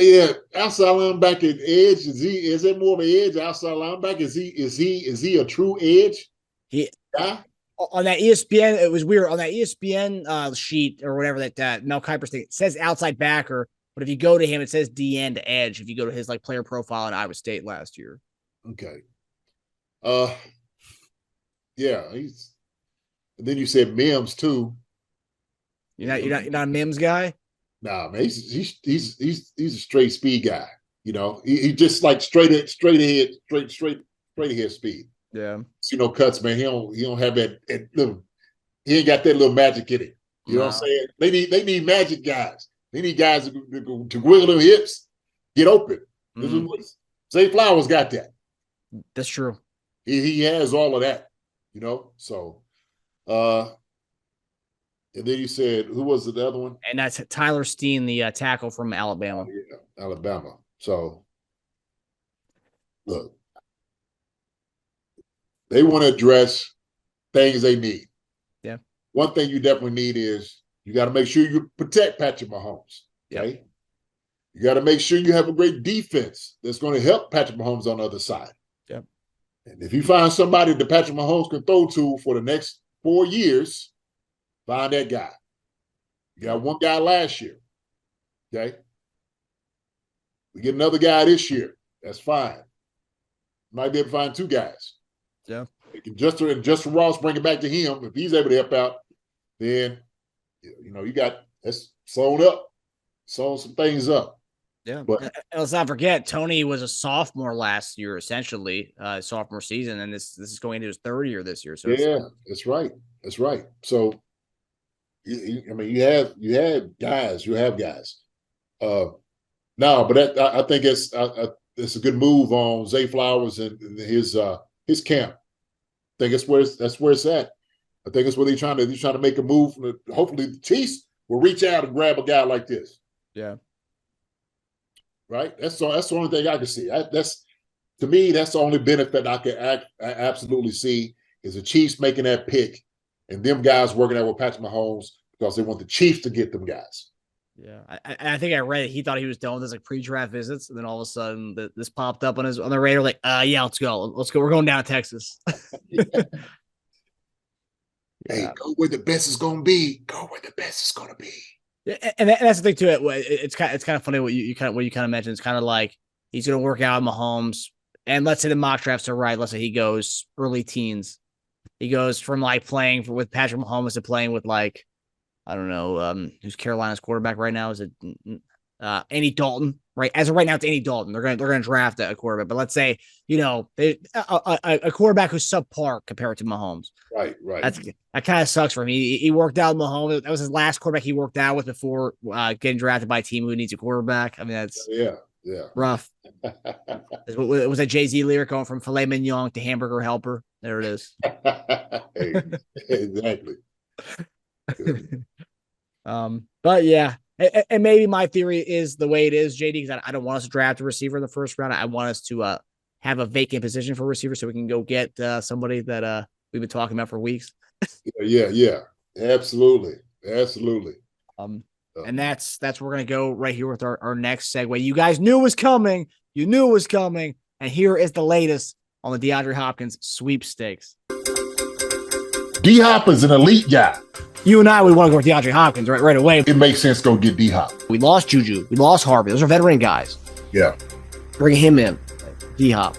S2: Yeah, outside linebacker, edge. Is it more of an edge? Outside linebacker, is he a true edge?
S5: On that ESPN, it was weird. On that ESPN sheet or whatever that Mel Kiper's thing, it says outside backer, but if you go to him, it says DN to edge. If you go to his player profile in Iowa State last year.
S2: Okay. Yeah, he's. And then you said Mims too.
S5: You're not a Mims guy?
S2: Nah, man, he's a straight speed guy. He just like straight ahead speed.
S5: Yeah.
S2: Cuts, man. He don't have that little. He ain't got that little magic in it. You know what I'm saying? They need magic guys. They need guys to wiggle their hips, get open. Mm-hmm. Zay Flowers got that.
S5: That's true.
S2: He has all of that. So. And then you said, who was the other one?
S5: And that's Tyler Steen, the tackle from Alabama.
S2: Oh, yeah, Alabama. So, look, they want to address things they need.
S5: Yeah.
S2: One thing you definitely need is you got to make sure you protect Patrick Mahomes. Okay. Yep. You got to make sure you have a great defense that's going to help Patrick Mahomes on the other side.
S5: Yep.
S2: And if you find somebody that Patrick Mahomes can throw to for the next 4 years, find that guy. You got one guy last year. Okay. We get another guy this year. That's fine. Might be able to find 2 guys.
S5: Yeah.
S2: Justyn Ross, bring it back to him. If he's able to help out, then you got that's sewn some things up.
S5: Yeah. But let's not forget, Tony was a sophomore last year, essentially, sophomore season, and this is going into his 3rd year this year. So
S2: yeah, that's right. That's right. So, you have guys. No, but I think it's a good move on Zay Flowers and his camp. I think that's where it's at. I think it's where they're trying to make a move. Hopefully, the Chiefs will reach out and grab a guy like this.
S5: Yeah.
S2: Right. That's the only thing I can see. To me, that's the only benefit I absolutely see is the Chiefs making that pick and them guys working out with Patrick Mahomes because they want the Chiefs to get them guys.
S5: Yeah, I think I read it. He thought he was done with his pre-draft visits, and then all of a sudden this popped up on the radar. Like, yeah, let's go. We're going down to Texas.
S2: Hey, go where the best is going to be. Go where the best is going to be.
S5: Yeah, and that's the thing too. It's kind of funny what you kind of mentioned. It's kind of like he's going to work out with Mahomes, and let's say the mock drafts are right. Let's say he goes early teens. He goes from playing with Patrick Mahomes to playing with I don't know, who's Carolina's quarterback right now? Is it Andy Dalton, right? As of right now, it's Andy Dalton. They're gonna draft a quarterback, but let's say a quarterback who's subpar compared to Mahomes.
S2: Right.
S5: That kind of sucks for him. He worked out Mahomes. That was his last quarterback he worked out with before getting drafted by a team who needs a quarterback. I mean, that's rough. Was that Jay-Z lyric going from filet mignon to hamburger helper? There it is.
S2: Exactly.
S5: But yeah, and maybe my theory is the way it is, JD, because I don't want us to draft a receiver in the first round. I want us to have a vacant position for a receiver so we can go get somebody that we've been talking about for weeks.
S2: Yeah. Absolutely.
S5: And that's where we're gonna go right here with our next segue. You guys knew it was coming. You knew it was coming. And here is the latest on the DeAndre Hopkins sweepstakes.
S2: D-Hop is an elite guy.
S5: You and I would want to go with DeAndre Hopkins right away.
S2: It makes sense to go get D-Hop.
S5: We lost Juju. We lost Harvey. Those are veteran guys.
S2: Yeah.
S5: Bring him in. D-Hop.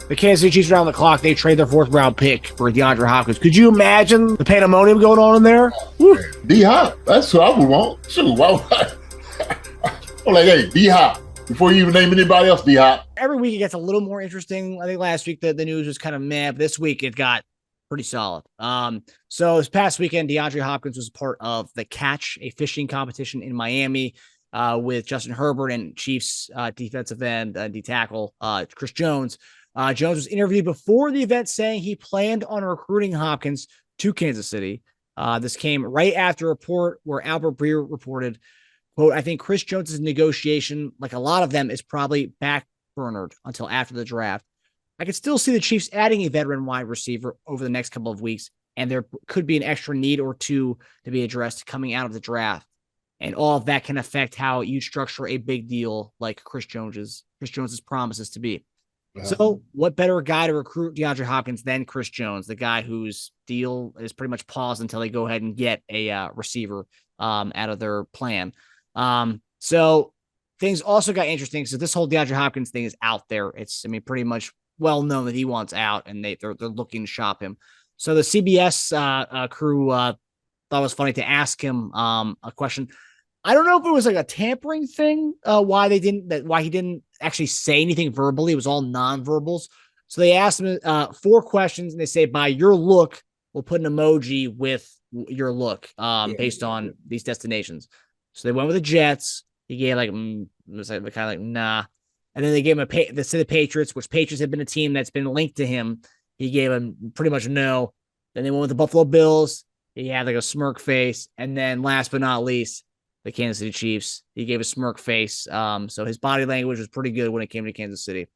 S5: The Kansas City Chiefs are on the clock. They trade their 4th round pick for DeAndre Hopkins. Could you imagine the pandemonium going on in there?
S2: D-Hop. That's who I would want. Shoot, I'm like, hey, D-Hop. Before you even name anybody else, D-Hop.
S5: Every week it gets a little more interesting. I think last week the news was kind of meh. But this week it got pretty solid. So this past weekend, DeAndre Hopkins was part of the Catch, a fishing competition in Miami with Justin Herbert and Chiefs defensive end D tackle Chris Jones. Jones was interviewed before the event saying he planned on recruiting Hopkins to Kansas City. This came right after a report where Albert Breer reported, quote, I think Chris Jones's negotiation, like a lot of them, is probably backburnered until after the draft. I could still see the Chiefs adding a veteran wide receiver over the next couple of weeks, and there could be an extra need or two to be addressed coming out of the draft. And all of that can affect how you structure a big deal like Chris Jones's promises to be. So what better guy to recruit DeAndre Hopkins than Chris Jones, the guy whose deal is pretty much paused until they go ahead and get a receiver out of their plan. So things also got interesting. So this whole DeAndre Hopkins thing is out there. It's, pretty much well known that he wants out and they're looking to shop him. So the CBS crew thought it was funny to ask him a question. I don't know if it was like a tampering thing, why he didn't actually say anything verbally. It was all non-verbals. So they asked him 4 questions and they say, by your look, we'll put an emoji with your look based on these destinations. So they went with the Jets. He gave it was kind of like, nah. And then they gave him the Patriots, which Patriots have been a team that's been linked to him. He gave him pretty much no. Then they went with the Buffalo Bills. He had like a smirk face. And then last but not least, the Kansas City Chiefs. He gave a smirk face. So his body language was pretty good when it came to Kansas City.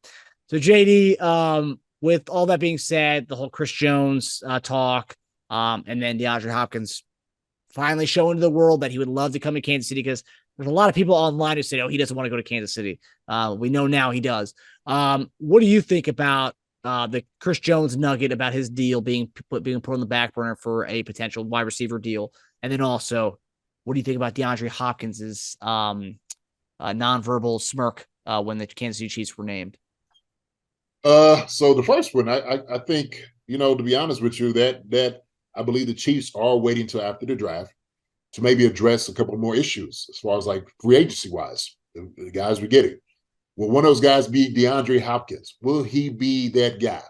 S5: So JD, with all that being said, the whole Chris Jones talk, and then DeAndre Hopkins finally showing to the world that he would love to come to Kansas City, because there's a lot of people online who say, oh, he doesn't want to go to Kansas City. We know now he does. What do you think about the Chris Jones nugget about his deal being put on the back burner for a potential wide receiver deal? And then also, what do you think about DeAndre Hopkins's nonverbal smirk when the Kansas City Chiefs were named?
S2: So the first one, I think, to be honest with you, that I believe the Chiefs are waiting till after the draft to maybe address a couple more issues as far as like free agency wise, the guys we're getting. Will one of those guys be DeAndre Hopkins? Will he be that guy?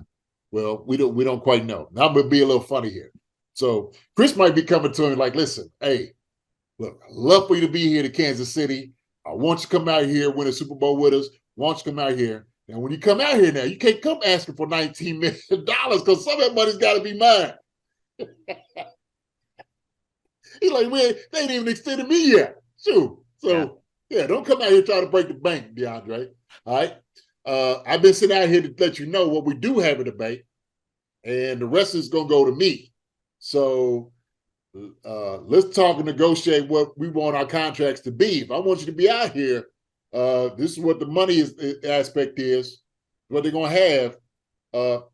S2: Well, we don't quite know. Now I'm gonna be a little funny here. So Chris might be coming to him like, listen, hey, look, I'd love for you to be here to Kansas City. I want you to come out here, win a Super Bowl with us. I want you to come out here. And when you come out here now, you can't come asking for $19 million because some of that money's got to be mine. He's like, they ain't even extended me yet. Shoot. So, yeah, don't come out here trying to break the bank, DeAndre. All right? I've been sitting out here to let you know what we do have in the bank, and the rest is going to go to me. So let's talk and negotiate what we want our contracts to be. If I want you to be out here, this is what the money aspect is, what they're going to have.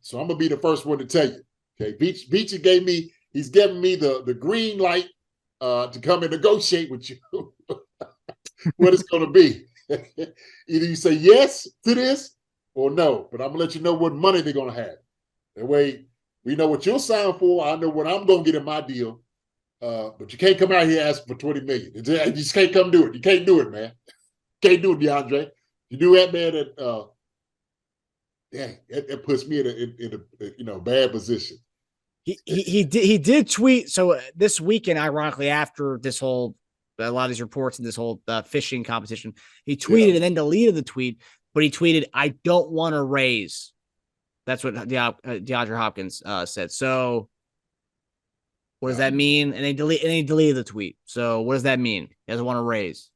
S2: So I'm going to be the first one to tell you. Okay, Beachy he's giving me the green light to come and negotiate with you what it's going to be. Either you say yes to this or no, but I'm going to let you know what money they're going to have. That way we know what you'll sign for. I know what I'm going to get in my deal. But you can't come out here asking for $20 million. You just can't come do it. You can't do it, man. Can't do it, DeAndre. You do that, man. That puts me in a bad position.
S5: He did tweet. So this weekend, ironically, after this whole a lot of these reports and this whole fishing competition, he tweeted and then deleted the tweet. But he tweeted, "I don't want to raise." That's what DeAndre Hopkins said. So what does that mean? And he deleted the tweet. So what does that mean? He doesn't want to raise.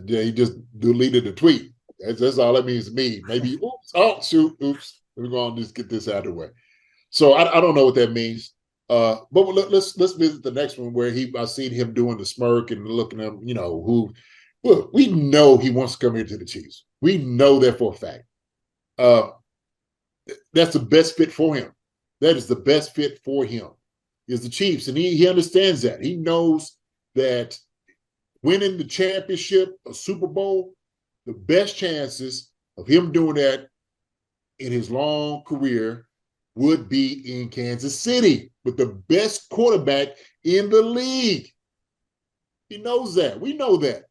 S2: He just deleted the tweet. That's all that means to me. Maybe, oops. Let me go on and just get this out of the way. So I don't know what that means. But let's visit the next one where I seen him doing the smirk and looking at him, look, we know he wants to come here to the Chiefs. We know that for a fact. That's the best fit for him. That is the best fit for him is the Chiefs. And he understands that. He knows that winning the championship, a Super Bowl, the best chances of him doing that in his long career would be in Kansas City with the best quarterback in the league. He knows that. We know that.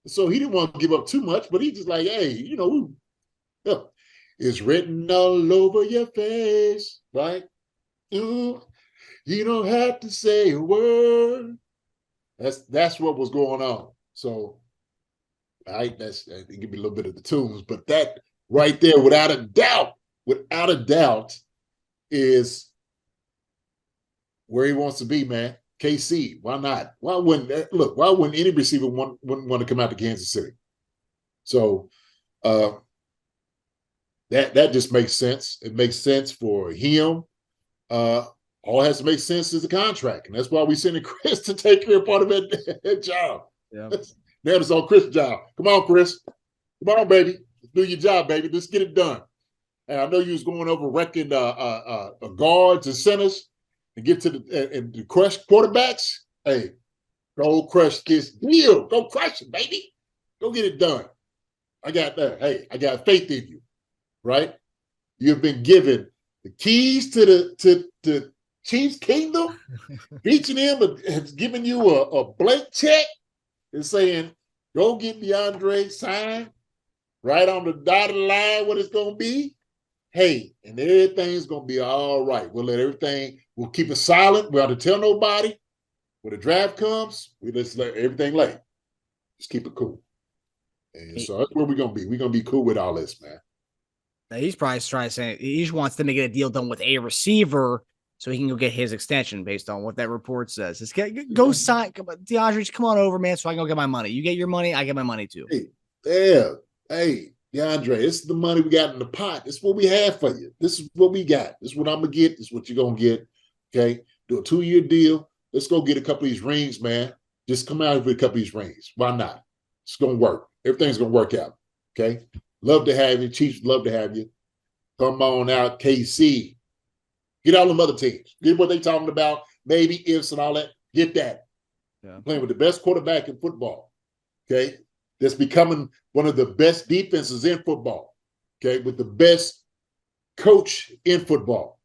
S2: So he didn't want to give up too much, but he's just like, hey, it's written all over your face, right? Ooh, you don't have to say a word. That's what was going on. So, it give me a little bit of the tunes, but that right there, without a doubt, is where he wants to be, man. KC, why not? Why wouldn't any receiver wouldn't want to come out to Kansas City? So that just makes sense. It makes sense for him. All it has to make sense is the contract, and that's why we sending Chris to take care of part of that job. Yeah. Now it's on Chris' job. Come on, Chris. Come on, baby. Let's do your job, baby. Let's get it done. And I know you was going over wrecking guards and centers and get to the crush quarterbacks. Hey, go crush this deal. Go crush it, baby. Go get it done. I got that. Hey, I got faith in you, right? You've been given the keys to the Chiefs kingdom. Reaching him and giving you a blank check and saying, go get DeAndre signed right on the dotted line what it's going to be. Hey, and everything's going to be all right. We'll keep it silent. We don't have to tell nobody. When the draft comes, we just let everything lay. Just keep it cool. And so that's where we're going to be. We're going to be cool with all this, man.
S5: Now he's probably trying to say he just wants them to get a deal done with a receiver so he can go get his extension based on what that report says. Just go sign. DeAndre, just come on over, man, so I can go get my money. You get your money, I get my money too.
S2: Hey, DeAndre, this is the money we got in the pot. This is what we have for you. This is what we got. This is what I'm going to get. This is what you're going to get. Okay? Do a 2-year deal. Let's go get a couple of these rings, man. Just come out with a couple of these rings. Why not? It's going to work. Everything's going to work out. Okay? Love to have you. Chiefs love to have you. Come on out, KC. Get all them other teams. Get what they talking about. Maybe ifs and all that. Get that. Yeah. Playing with the best quarterback in football. Okay? That's becoming one of the best defenses in football. Okay? With the best coach in football.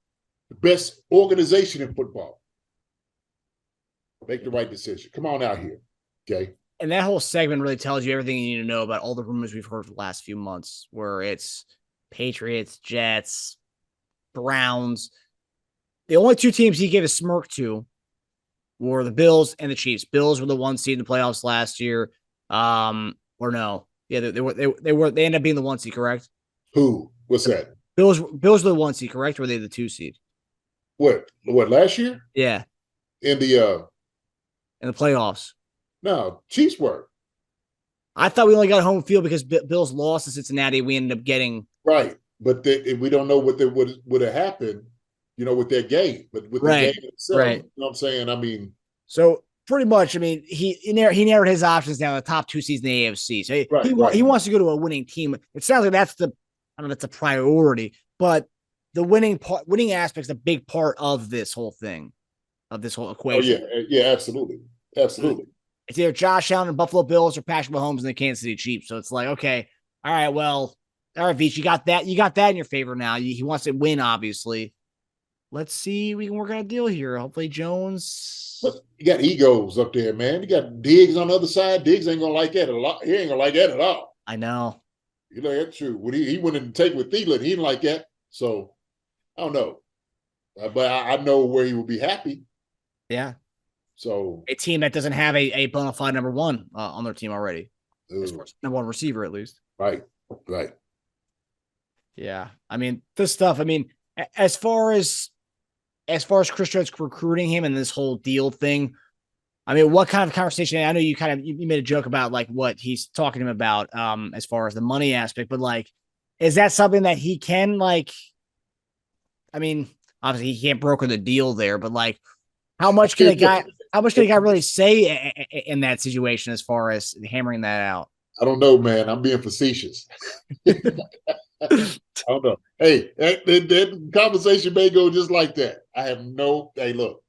S2: The best organization in football. Make the right decision. Come on out here. Okay?
S5: And that whole segment really tells you everything you need to know about all the rumors we've heard for the last few months, where it's Patriots, Jets, Browns. The only two teams he gave a smirk to were the Bills and the Chiefs. Bills were the 1 seed in the playoffs last year. Or no. Yeah, they ended up being the 1 seed, correct?
S2: Who? What's that?
S5: Bills were the 1 seed, correct? Or were they the 2 seed?
S2: What last year?
S5: Yeah.
S2: In the
S5: playoffs.
S2: No, Chiefs were.
S5: I thought we only got home field because Bills lost to Cincinnati. We ended up getting
S2: right, but we don't know what would have happened, with that game. But with the game itself, you know what I'm saying? I mean,
S5: so pretty much, I mean, he narrowed his options down to the top 2 seeds in the AFC. So he wants to go to a winning team. It sounds like that's that's a priority, but the winning aspect is a big part of this whole thing, of this whole equation.
S2: Oh yeah, absolutely.
S5: It's either Josh Allen and Buffalo Bills or Patrick Mahomes and the Kansas City Chiefs. So it's like, okay, all right, Veach, you got that. You got that in your favor now. He wants to win, obviously. let's see. We can work out a deal here. Hopefully Jones.
S2: But you got egos up there, man. You got Diggs on the other side. Diggs ain't gonna like that a lot. He ain't gonna like that at all.
S5: I know.
S2: You know, that's true. When he went in to take with Thielen, he didn't like that. So I don't know. But I know where he would be happy.
S5: Yeah.
S2: So
S5: a team that doesn't have a bona fide number one on their team already. As far as number one receiver, at least.
S2: Right.
S5: Yeah. I mean, this stuff, as far as Chris Jones recruiting him and this whole deal thing, what kind of conversation? I know you made a joke about like what he's talking to him about as far as the money aspect, but like, is that something that he can like? Obviously he can't broker the deal there, but like, how much can a guy really say in that situation as far as hammering that out?
S2: I don't know, man. I'm being facetious. I don't know. Hey, that conversation may go just like that. I have no. Hey, look.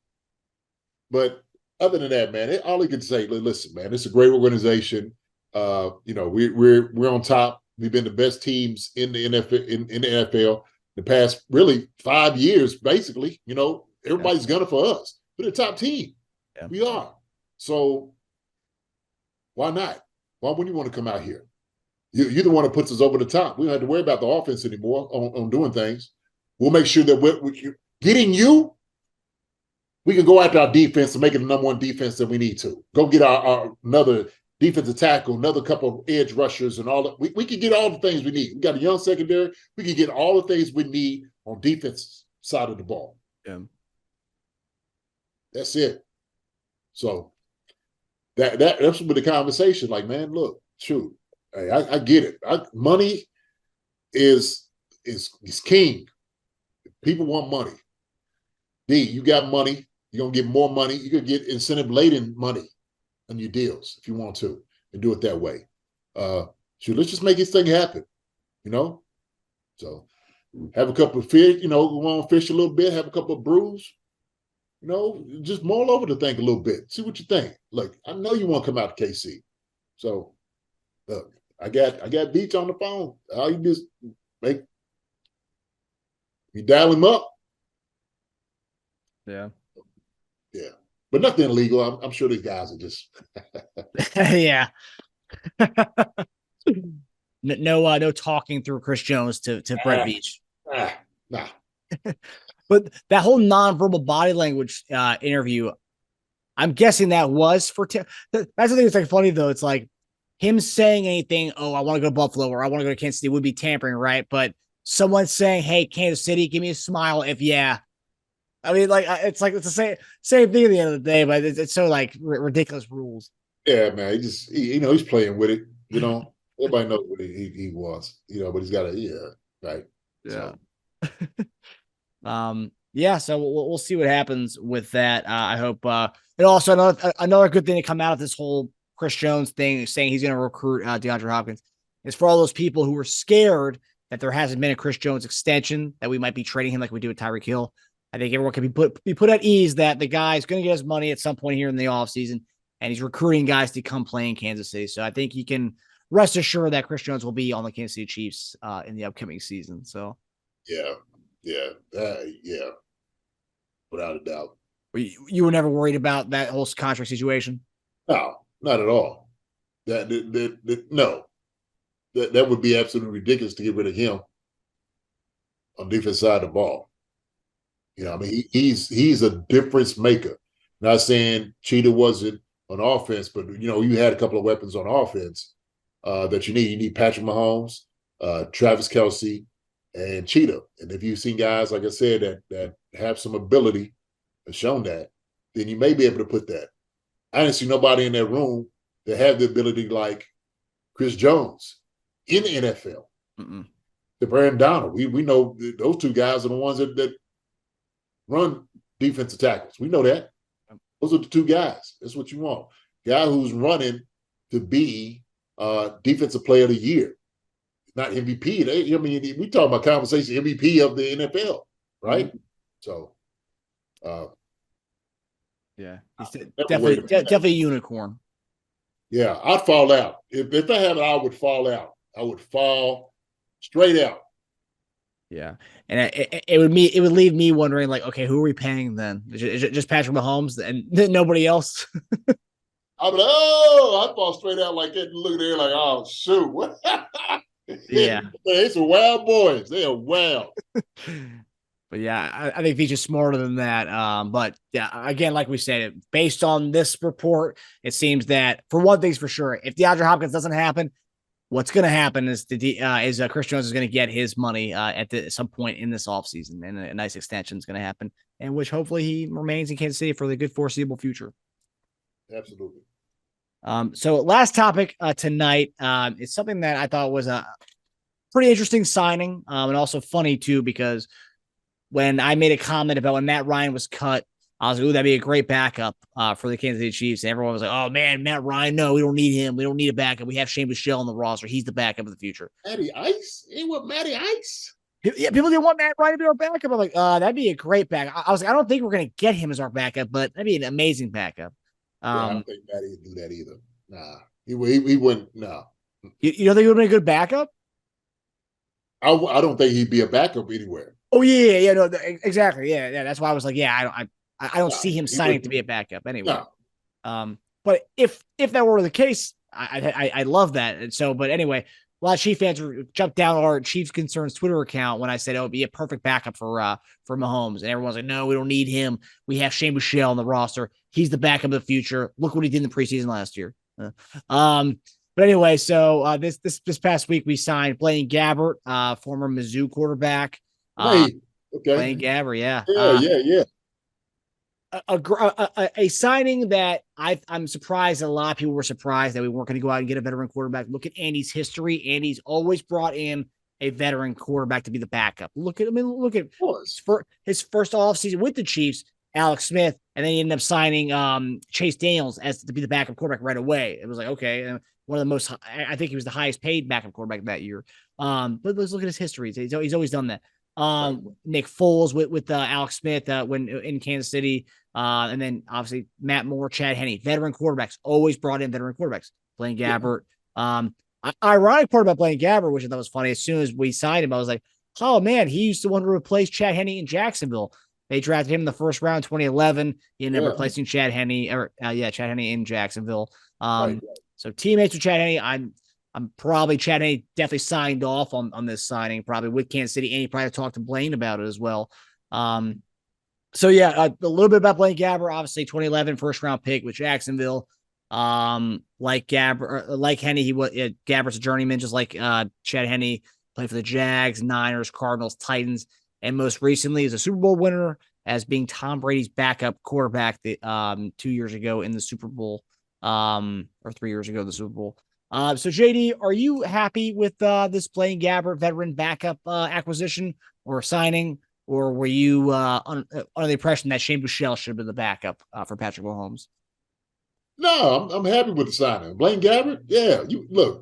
S2: But other than that, man, all he can say, listen, man, it's a great organization. We're on top. We've been the best teams in the NFL in the NFL the past really 5 years, basically. You know, everybody's gunning for us. We're the top team. Yeah. We are. So why not? Why wouldn't you want to come out here? You're the one that puts us over the top. We don't have to worry about the offense anymore on doing things. We'll make sure that we're getting you. We can go after our defense and make it the number one defense that we need to. Go get our another defensive tackle, another couple of edge rushers, and all that. We can get all the things we need. We got a young secondary. We can get all the things we need on defense side of the ball.
S5: Yeah.
S2: That's it. So that's with the conversation. Like, man, look, shoot, hey, I get it. Money is king. People want money. You got money. You're gonna get more money. You can get incentive-laden money on your deals if you want to, and do it that way. Shoot, let's just make this thing happen. You know. So have a couple of fish. Go on fish a little bit. Have a couple of brews. Just mull over the thing a little bit. See what you think. Look, I know you want to come out to KC. So, look, I got Beach on the phone. All you just you dial him up.
S5: Yeah.
S2: Yeah. But nothing illegal. I'm sure these guys are just
S5: yeah. No talking through Chris Jones to Brett Beach.
S2: Nah.
S5: But that whole nonverbal body language interview, I'm guessing that was for that's the thing that's like funny though. It's like him saying anything, I want to go to Buffalo or I want to go to Kansas City would be tampering, right? But someone saying, hey, Kansas City, give me a smile if yeah. It's the same thing at the end of the day, but it's so like ridiculous rules.
S2: Yeah, man. He's playing with it. Everybody knows what he wants. But he's got right.
S5: Yeah. So. So we'll see what happens with that. I hope. And also another good thing to come out of this whole Chris Jones thing, saying he's going to recruit DeAndre Hopkins, is for all those people who were scared that there hasn't been a Chris Jones extension, that we might be trading him like we do with Tyreek Hill. I think everyone can be put at ease that the guy's going to get his money at some point here in the offseason, and he's recruiting guys to come play in Kansas City. So I think you can rest assured that Chris Jones will be on the Kansas City Chiefs in the upcoming season. So
S2: yeah, without a doubt.
S5: You were never worried about that whole contract situation?
S2: No, not at all. No. That would be absolutely ridiculous to get rid of him on the defense side of the ball. He's a difference maker. Not saying Cheetah wasn't on offense, but you had a couple of weapons on offense that you need. You need Patrick Mahomes, Travis Kelce, and Cheetah. And if you've seen guys, like I said, that have some ability and shown that, then you may be able to put that. I didn't see nobody in that room that had the ability like Chris Jones in the NFL. The Brandon Donald. We know those two guys are the ones that run defensive tackles. We know that. Those are the two guys. That's what you want. Guy who's running to be defensive player of the year, not MVP. We talking about conversation MVP of the NFL, right? So,
S5: he's definitely a unicorn.
S2: Yeah, I'd fall out. If I had it, I would fall out. I would fall straight out.
S5: Yeah, and it would leave me wondering, like, okay, who are we paying then? Is it just Patrick Mahomes and nobody else?
S2: I'm like, oh, I fall straight out like that and look there like, oh, shoot. What?
S5: Yeah.
S2: They some wild boys. They are wild.
S5: But yeah, I think he's just smarter than that. But yeah, again, like we said, based on this report, it seems that for one thing's for sure, if DeAndre Hopkins doesn't happen, what's going to happen is Chris Jones is going to get his money at some point in this offseason, and a nice extension is going to happen, and which hopefully he remains in Kansas City for the good foreseeable future.
S2: Absolutely.
S5: So last topic tonight is something that I thought was a pretty interesting signing, and also funny too, because when I made a comment about when Matt Ryan was cut, I was like, ooh, that'd be a great backup for the Kansas City Chiefs. And everyone was like, oh, man, Matt Ryan, no, we don't need him. We don't need a backup. We have Shane Buechele on the roster. He's the backup of the future.
S2: Matty Ice? Ain't what Matty Ice?
S5: Yeah, people didn't want Matt Ryan to be our backup. I'm like, that'd be a great backup. I was like, I don't think we're going to get him as our backup, but that'd be an amazing backup.
S2: I don't think Matty would do that either. Nah, he wouldn't. No.
S5: You don't think he would be a good backup?
S2: I don't think he'd be a backup anywhere.
S5: Oh, yeah, no, exactly. Yeah. That's why I was like, yeah, I don't see him signing to be a backup anyway. No. But if that were the case, I love that. And so, but anyway, a lot of Chief fans jumped down our Chiefs Concerns Twitter account when I said it would be a perfect backup for Mahomes, and everyone's like, no, we don't need him. We have Shane Buechele on the roster. He's the backup of the future. Look what he did in the preseason last year. But anyway, so this past week we signed Blaine Gabbert, former Mizzou quarterback.
S2: Okay.
S5: Blaine Gabbert, yeah.
S2: Yeah.
S5: A signing that I'm surprised a lot of people were surprised that we weren't going to go out and get a veteran quarterback. Look at Andy's history. Andy's always brought in a veteran quarterback to be the backup. Look at his first offseason with the Chiefs, Alex Smith, and then he ended up signing Chase Daniels to be the backup quarterback right away. It was like, okay, one of the most, I think he was the highest paid backup quarterback that year. But let's look at his history. He's always done that. Nick Foles with Alex Smith when in Kansas City, and then obviously Matt Moore, Chad Henne, veteran quarterbacks, always brought in veteran quarterbacks. Blaine Gabbert, ironic part about Blaine Gabbert, which I thought was funny. As soon as we signed him, I was like, oh man, he used to want to replace Chad Henne in Jacksonville. They drafted him in the first round, 2011. He ended up replacing Chad Henne, Chad Henne in Jacksonville. So teammates with Chad Henne, I'm probably Chad Henne definitely signed off on this signing, probably with Kansas City, and he probably talked to Blaine about it as well. So yeah, a little bit about Blaine Gabbert, obviously 2011 first round pick with Jacksonville. Like Gabbert, like Henne, Gabbert's a journeyman, just like Chad Henne, played for the Jags, Niners, Cardinals, Titans, and most recently is a Super Bowl winner as being Tom Brady's backup quarterback 2 years ago in the Super Bowl, or 3 years ago in the Super Bowl. So JD, are you happy with this Blaine Gabbert veteran backup acquisition or signing, or were you under the impression that Shane Buechele should have been the backup for Patrick Mahomes?
S2: No, I'm happy with the signing. Blaine Gabbert, yeah.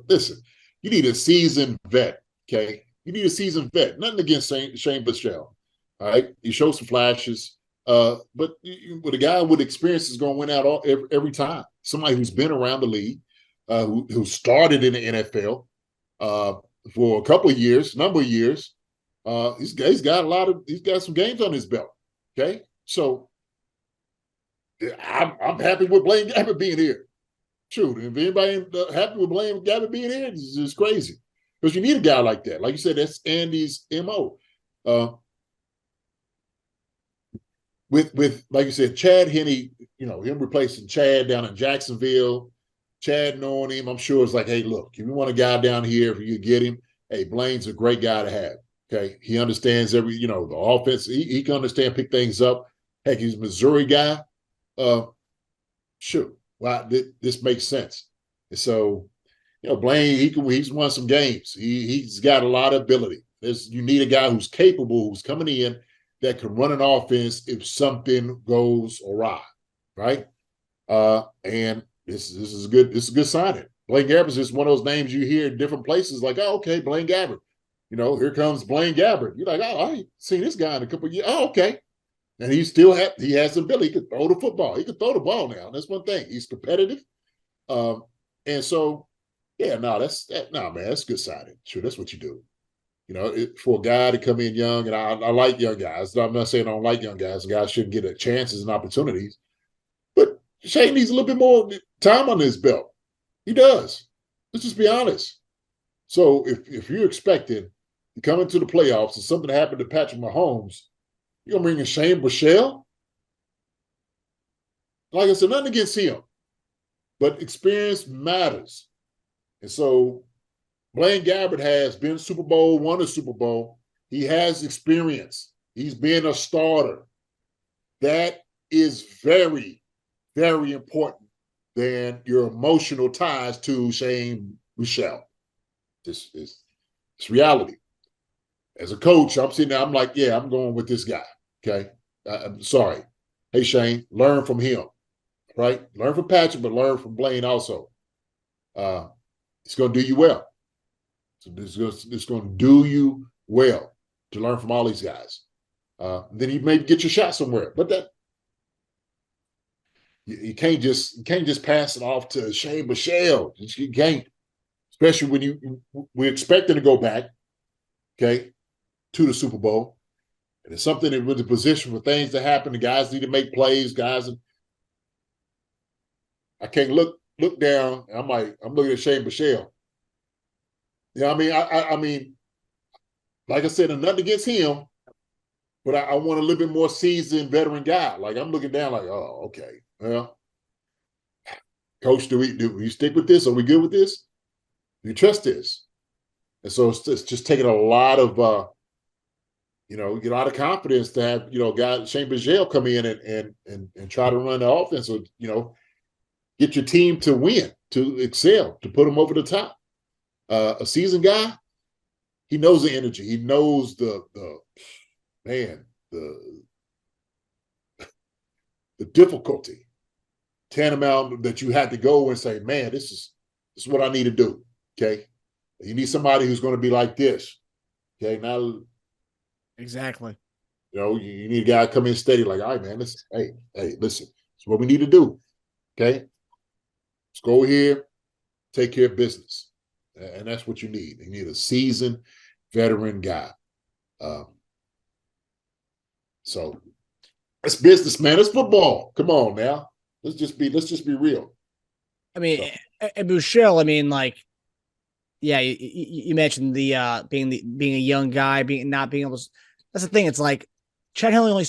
S2: Listen, you need a seasoned vet, okay? You need a seasoned vet. Nothing against Shane Buechele, all right? He showed some flashes, but with a guy with experience is going to win out every time. Somebody who's been around the league. Who started in the NFL for a couple of years, number of years. He's got some games on his belt. Okay, so I'm happy with Blaine Gabbert being here. True, if anybody happy with Blaine Gabbert being here, it's just crazy because you need a guy like that. Like you said, that's Andy's MO. With like you said, Chad Henne, him replacing Chad down in Jacksonville. Chad knowing him, I'm sure it's like, hey, look, if you want a guy down here, if you get him, hey, Blaine's a great guy to have. Okay. He understands the offense. He can understand, pick things up. Heck, he's a Missouri guy. Sure. Well, this makes sense. And so, Blaine, he's won some games. He's got a lot of ability. You need a guy who's capable, who's coming in that can run an offense if something goes awry. Right. And This is a good signing. Blaine Gabbert is just one of those names you hear in different places, like, oh, okay, Blaine Gabbert. Here comes Blaine Gabbert. You're like, oh, I ain't seen this guy in a couple of years. Oh, okay. And he has the ability. He can throw the football. He can throw the ball now. That's one thing. He's competitive. And so, yeah, man, that's a good signing. Sure, that's what you do. For a guy to come in young, and I like young guys. I'm not saying I don't like young guys. Guys shouldn't get chances and opportunities. But Shane needs a little bit more time on his belt. He does. Let's just be honest. So if you're expecting to come into the playoffs and something happened to Patrick Mahomes, you're going to bring in Shane Buechele? Like I said, nothing against him, but experience matters. And so Blaine Gabbert has been Super Bowl, won a Super Bowl. He has experience. He's been a starter. That is very, very important than your emotional ties to Shane Buechele. This is reality. As a coach, I'm sitting there, I'm like, yeah, I'm going with this guy. Okay. I'm sorry. Hey, Shane, learn from him. Right? Learn from Patrick, but learn from Blaine also. It's going to do you well. So it's going to do you well to learn from all these guys. Then you maybe get your shot somewhere. But that you can't just pass it off to Shane Buechele. You can't, especially when we're expecting to go back, okay, to the Super Bowl. And it's something that with the position for things to happen. The guys need to make plays. I can't look down. I'm looking at Shane Buechele. Yeah, I mean, like I said, nothing against him, but I want a little bit more seasoned veteran guy. Like I'm looking down, like, oh, okay, well, coach, do we stick with this? Are we good with this? Do you trust this? And so it's just taking a lot of, get a lot of confidence to have, guy Shane Buechele come in and try to run the offense, or get your team to win, to excel, to put them over the top. A seasoned guy, he knows the energy. He knows the difficulty, tantamount that you had to go and say, man, this is what I need to do. Okay, you need somebody who's going to be like this. Okay, now
S5: exactly.
S2: You need a guy to come in steady, like, all right, man, listen, hey, listen, it's what we need to do. Okay, let's go here, take care of business. And that's what you need. You need a seasoned veteran guy. So it's business, man. It's football. Come on now. Let's just be real.
S5: I mean, and Buechele, I mean, like, yeah, you mentioned the being a young guy, not being able to. That's the thing. It's like Chad Henne only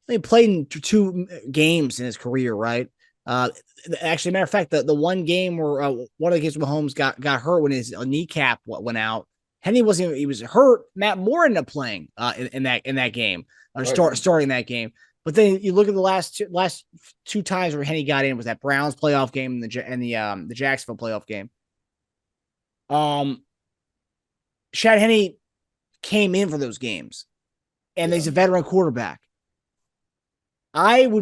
S5: he played in two games in his career, right? Actually, matter of fact, the one game where one of the games Mahomes got hurt when his kneecap went out, Henne he was hurt. Matt Moore ended up playing in that game, starting that game. But then you look at the last two times where Henne got in was that Browns playoff game and the Jacksonville playoff game. Chad Henne came in for those games, and he's a veteran quarterback. And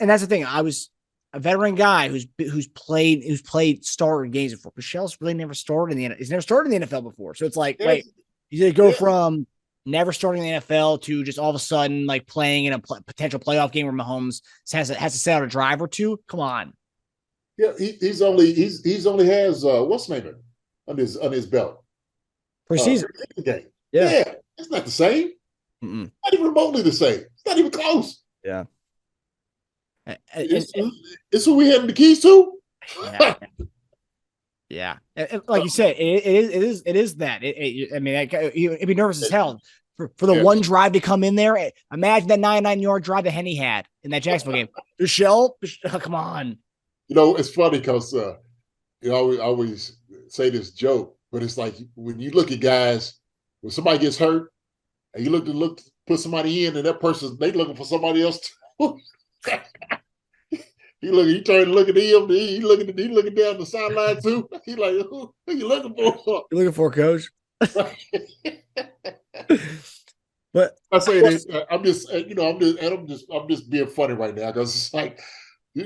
S5: that's the thing. I was a veteran guy who's played starter games before. Buechele's really never started he's never started in the NFL before. So it's like, wait, you did go from never starting in the NFL to just all of a sudden like playing in a potential playoff game where Mahomes has to set out a drive or two. Come on.
S2: Yeah, he's only has what's the name on his belt.
S5: Preseason
S2: game.
S5: Yeah,
S2: it's not the same.
S5: Mm-mm.
S2: Not even remotely the same. It's not even close.
S5: Yeah.
S2: It's who we had the keys to.
S5: Yeah. Like you said, it is that. I mean, it'd be nervous as hell for the one drive to come in there. Imagine that 99-yard drive that Henne had in that Jacksonville game. Buechele, come on.
S2: It's funny because I always say this joke, but it's like when you look at guys, when somebody gets hurt, and you look to put somebody in, and that person they looking for somebody else too. He trying to look at him. He looking down the sideline too. He like, who you looking for?
S5: You looking for, coach? But
S2: I say this, I'm just being funny right now because it's like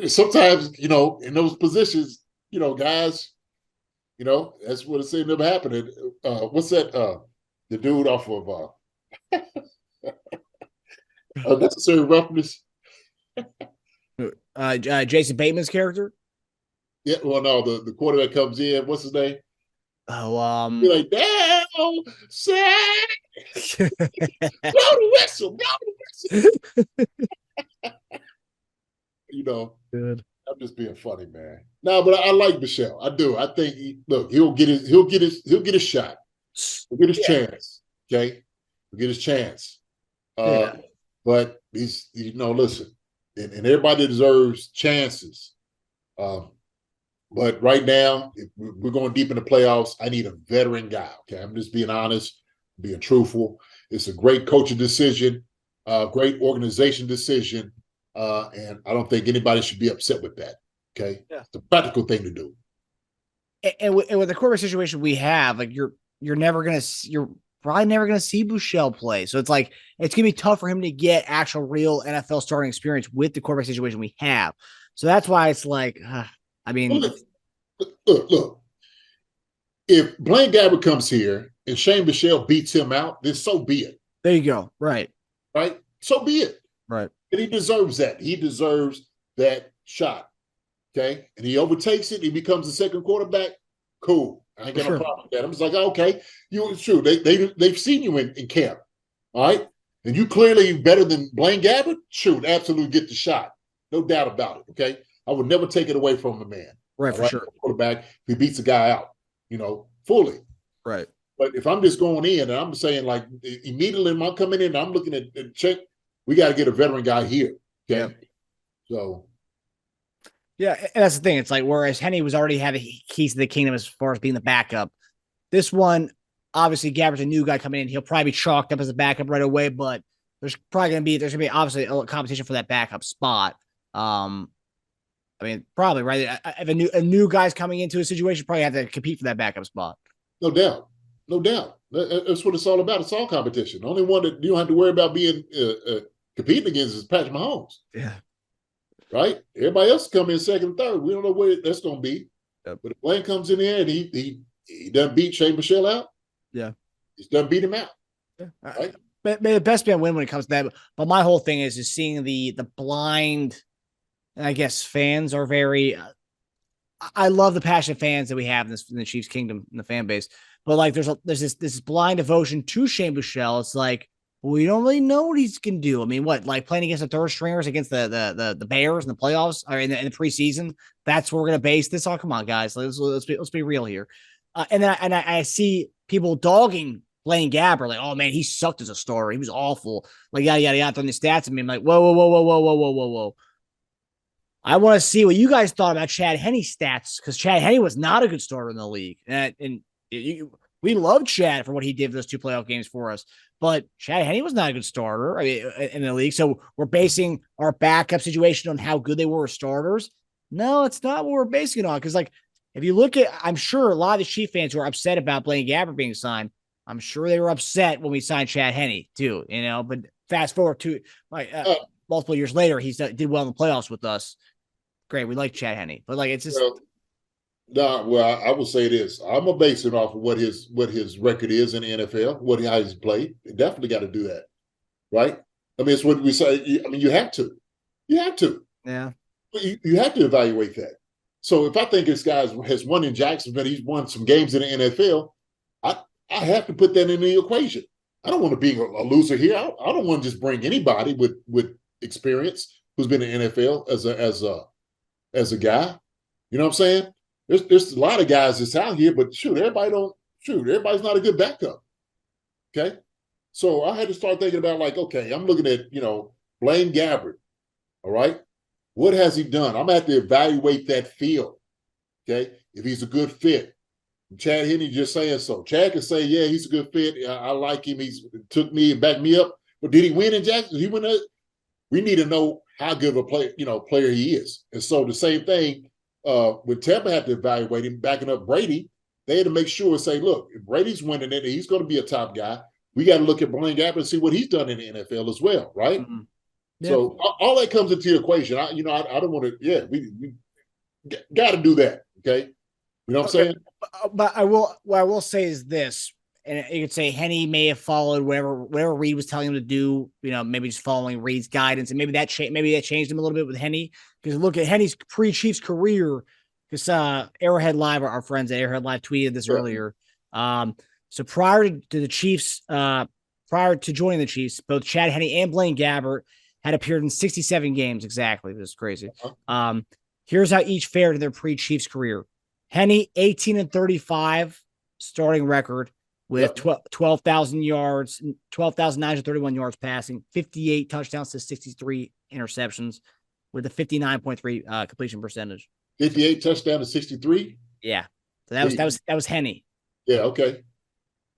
S2: sometimes in those positions, guys, that's what it's ended up happening. What's that? The dude off of Unnecessary Roughness.
S5: Jason Bateman's character.
S2: Yeah, well, no, the quarterback comes in. What's his name? You're like, damn, Sam, blow the whistle, blow the whistle.
S5: Good.
S2: I'm just being funny, man. No, but I like Michelle. I do. I think he'll get his shot. He'll get his chance. Okay, he'll get his chance. But he's listen, and everybody deserves chances. But right now, if we're going deep in the playoffs, I need a veteran guy. Okay, I'm just being honest, being truthful. It's a great coaching decision, great organization decision, and I don't think anybody should be upset with that. Okay, it's a practical thing to do.
S5: And with the quarterback situation we have, like you're probably never gonna see Buechele play. So it's like it's gonna be tough for him to get actual real NFL starting experience with the quarterback situation we have. So that's why it's like, I mean,
S2: look. If Blaine Gabbert comes here and Shane Buechele beats him out, then so be it.
S5: There you go. Right.
S2: So be it.
S5: Right.
S2: And he deserves that. He deserves that shot. Okay. And he overtakes it. He becomes the second quarterback. Cool. I ain't got no problem with that. I'm just like, okay, it's true. They've seen you in camp. All right. And you clearly better than Blaine Gabbert. Shoot, absolutely get the shot. No doubt about it. Okay. I would never take it away from the man.
S5: Right, for sure.
S2: Quarterback, if he beats a guy out, fully.
S5: Right.
S2: But if I'm just going in and I'm saying, like, immediately when I'm coming in, I'm looking at check, we got to get a veteran guy here. Okay. Yeah. So.
S5: Yeah, and that's the thing. It's like, whereas Henne was already had the keys to the kingdom as far as being the backup, this one, obviously, Gabbert's a new guy coming in. He'll probably be chalked up as a backup right away, but there's going to be obviously a competition for that backup spot. I mean, probably, right? If a new guy's coming into a situation, probably have to compete for that backup spot.
S2: No doubt. That's what it's all about. It's all competition. The only one that you don't have to worry about being competing against is Patrick Mahomes.
S5: Yeah.
S2: Right? Everybody else come in second and third. We don't know where that's going to be.
S5: Yep.
S2: But if Blaine comes in there and he doesn't beat Shane Buechele out, he's done beat him out.
S5: Yeah. Right? May the best man win when it comes to that. But my whole thing is seeing the blind. And I guess fans are very. I love the passionate fans that we have in the Chiefs Kingdom in the fan base, but like there's this blind devotion to Shane Buechele. It's like we don't really know what he's gonna do. I mean, like playing against the third stringers against the Bears in the playoffs or in the preseason. That's what we're gonna base this on. Come on, guys, let's be real here. And I see people dogging Blaine Gabbert, like, oh man, he sucked as a starter. He was awful. Like yada yada yada, throwing the stats at me. I'm like, whoa. I want to see what you guys thought about Chad Henne's stats, because Chad Henne was not a good starter in the league. We love Chad for what he did for those 2 playoff games for us, but Chad Henne was not a good starter in the league. So we're basing our backup situation on how good they were as starters. No, it's not what we're basing it on. Because, like, if you look at, I'm sure a lot of the Chief fans who are upset about Blaine Gabbert being signed, I'm sure they were upset when we signed Chad Henne too, But fast forward to multiple years later, he did well in the playoffs with us. Great, we like Chad Henne, but like it's just.
S2: Well, I will say this: I'm gonna base it off of what his record is in the NFL, how he's played. You definitely got to do that, right? I mean, it's what we say. I mean, you have to.
S5: Yeah.
S2: You have to evaluate that. So if I think this guy has won in Jacksonville, he's won some games in the NFL, I have to put that in the equation. I don't want to be a loser here. I don't want to just bring anybody with experience who's been in the NFL as a guy. You know what I'm saying? There's a lot of guys that's out here, but everybody's not a good backup. Okay. So I had to start thinking about, like, okay, I'm looking at, Blaine Gabbert. All right. What has he done? I'm going to have to evaluate that field. Okay. If he's a good fit. Chad Henne just saying so. Chad can say, yeah, he's a good fit. I like him. He's took me and backed me up. But did he win in Jackson? Did he win? We need to know how good of a player he is. And so the same thing, when Tampa had to evaluate him, backing up Brady, they had to make sure and say, look, if Brady's winning it and he's going to be a top guy, we got to look at Blaine Gabbert and see what he's done in the NFL as well, right? Mm-hmm. Yeah. So all that comes into the equation. I don't want to. Yeah, we got to do that. Okay, you know what I'm saying?
S5: But what I will say is this, and you could say Henne may have followed whatever Reed was telling him to do. Maybe just following Reed's guidance, and maybe that changed him a little bit with Henne. Because look at Henne's pre-Chiefs career, because Arrowhead Live, our friends at Arrowhead Live tweeted this earlier. So prior to the Chiefs, prior to joining the Chiefs, both Chad Henne and Blaine Gabbert had appeared in 67 games exactly. This is crazy. Here's how each fared in their pre-Chiefs career. Henne, 18-35 starting record with 12,000 yards, 12,931 yards passing, 58 touchdowns to 63 interceptions with a 59.3 completion percentage.
S2: 58 touchdown to 63?
S5: Yeah. So that was Henne.
S2: Yeah, okay.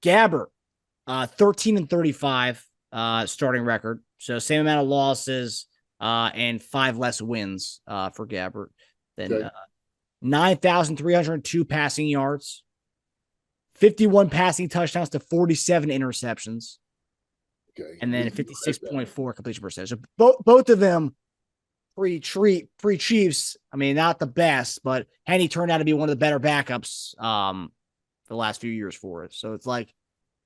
S5: Gabbert, 13-35 starting record. So same amount of losses and 5 less wins for Gabbert. Then 9,302 passing yards, 51 passing touchdowns to 47 interceptions.
S2: Okay.
S5: And then 56.4 completion percentage. So both of them pre-Chiefs, I mean, not the best, but Henne turned out to be one of the better backups for the last few years for it. So it's like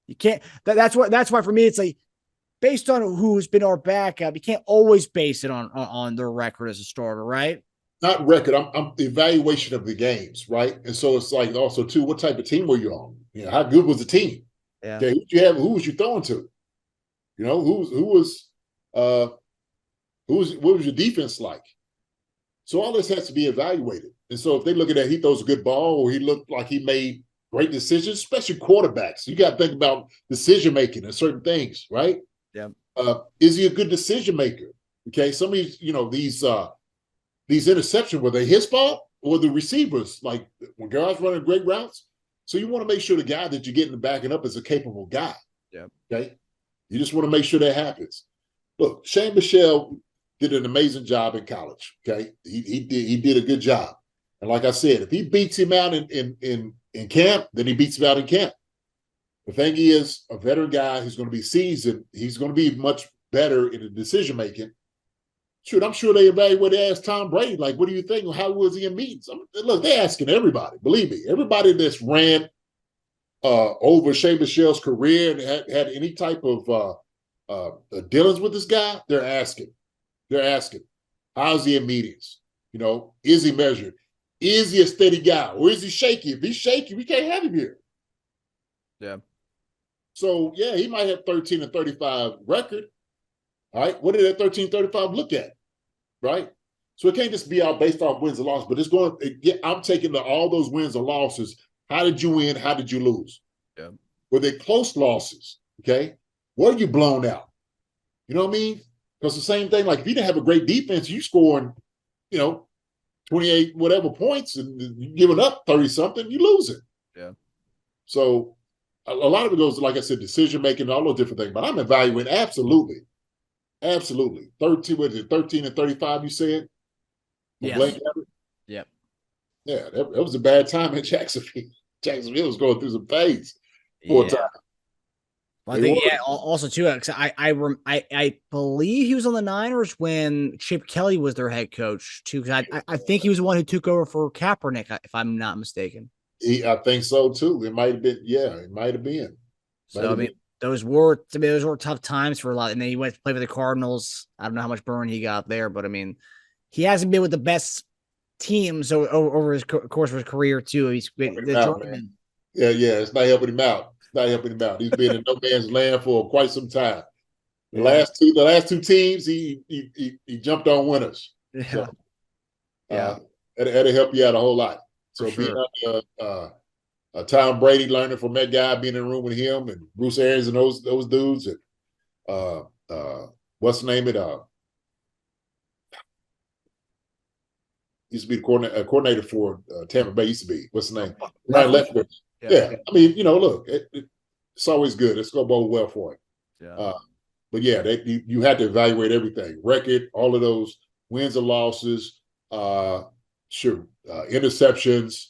S5: you can't that's why for me it's like based on who's been our backup, you can't always base it on their record as a starter, right?
S2: Not record. I'm the evaluation of the games, right? And so it's like also too, what type of team were you on? You know, how good was the team?
S5: Yeah.
S2: Okay, who was you throwing to? You know, what was your defense like? So all this has to be evaluated. And so if they look at that, he throws a good ball, or he looked like he made great decisions, especially quarterbacks. You got to think about decision making and certain things, right?
S5: Yeah.
S2: Is he a good decision maker? Okay, some of these, these interceptions, were they his fault or the receivers? Like when guys running great routes. So you want to make sure the guy that you're getting backing up is a capable guy.
S5: Yeah.
S2: Okay. You just want to make sure that happens. Look, Shane Michelle did an amazing job in college. Okay. He did a good job. And like I said, if he beats him out in camp, then he beats him out in camp. The thing is, a veteran guy who's going to be seasoned, he's going to be much better in the decision making. Shoot, I'm sure they evaluate. They asked Tom Brady, like, what do you think? How was he in meetings? Look, they're asking everybody. Believe me, everybody that's ran over Shane Michelle's career and had any type of dealings with this guy, they're asking. They're asking, how's he in meetings? You know, is he measured? Is he a steady guy, or is he shaky? If he's shaky, we can't have him here.
S5: Yeah.
S2: So yeah, he might have 13-35 record. All right, what did that 13-35 look at? Right? So it can't just be out based off wins and losses, but it's going to, I'm taking all those wins and losses. How did you win? How did you lose?
S5: Yeah.
S2: Were they close losses? Okay. Were you blown out? You know what I mean? Because the same thing, like if you didn't have a great defense, you scoring, 28 whatever points and you giving up 30-something, you lose it.
S5: Yeah.
S2: So a lot of it goes, like I said, decision making, all those different things. But I'm evaluating absolutely. 13-35, you said?
S5: Yes.
S2: Blaine Gabbert?
S5: Yep.
S2: Yeah, that was a bad time in Jacksonville. Jacksonville was going through some phase for a time.
S5: Well, I think, also too, because I believe he was on the Niners when Chip Kelly was their head coach too. Because I think he was the one who took over for Kaepernick, if I'm not mistaken.
S2: I think so too. It might have been, it might have been.
S5: Those were tough times for a lot. And then he went to play for the Cardinals. I don't know how much burn he got there, but I mean, he hasn't been with the best teams over his course of his career too. He's been
S2: it's not helping him out. He's been in no man's land for quite some time. The last two teams, he jumped on winners.
S5: Yeah.
S2: So, that'll help you out a whole lot. So being under Tom Brady, learning from that guy, being in the room with him and Bruce Arians and those dudes, and what's the name of it? Used to be the coordinator for Tampa Bay. Used to be, what's the name? Ryan Leftwich. Yeah. I mean, look, it's always good. It's going to bode well for him.
S5: Yeah.
S2: But yeah, you had to evaluate everything: record, all of those wins and losses, interceptions,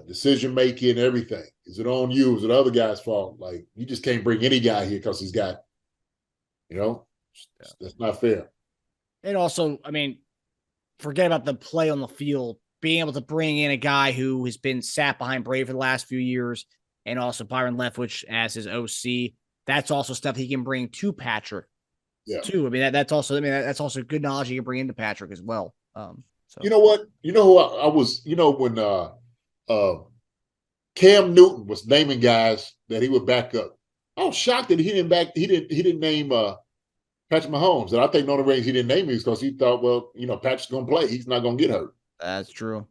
S2: decision making, everything. Is it on you? Is it the other guy's fault? Like, you just can't bring any guy here because he's got, that's not fair.
S5: And also, I mean, forget about the play on the field. Being able to bring in a guy who has been sat behind Brady for the last few years, and also Byron Leftwich as his OC. That's also stuff he can bring to Patrick. Yeah. Too. I mean, that's also good knowledge he can bring into Patrick as well. So
S2: You know what? You know who I was. You know when Cam Newton was naming guys that he would back up. I was shocked that he didn't name Patrick Mahomes. And I think the only reason he didn't name him is because he thought, well, Patrick's gonna play. He's not gonna get hurt.
S5: that's true.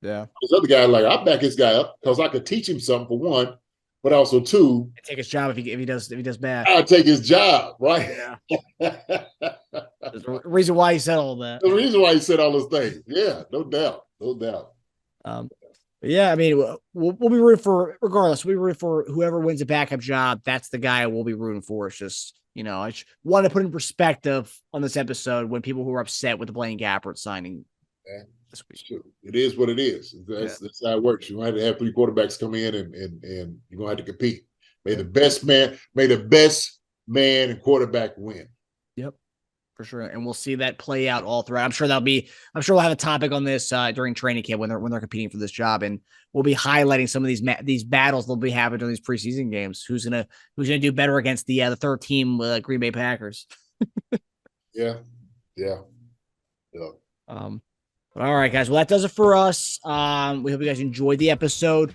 S5: Yeah.
S2: This other guy, like, I back this guy up because I could teach him something for one, but also two,
S5: Take his job if he does bad.
S2: I'll take his job, right?
S5: Yeah. There's a reason why he said all that.
S2: The reason why he said all those things. Yeah, no doubt.
S5: But yeah, I mean, we'll be rooting for, regardless, we'll be rooting for whoever wins a backup job. That's the guy we'll be rooting for. It's just, I just want to put in perspective on this episode when people who are upset with the Blaine Gabbert signing this week.
S2: Sure. It is what it is. That's how it works. You're going to have 3 quarterbacks come in and you're going to have to compete. May the best man and quarterback win.
S5: Yep. For sure. And we'll see that play out all throughout. I'm sure we'll have a topic on this during training camp when they're competing for this job. And we'll be highlighting some of these battles they'll be having during these preseason games. Who's gonna do better against the third team Green Bay Packers?
S2: Yeah.
S5: But all right, guys. Well, that does it for us. We hope you guys enjoyed the episode.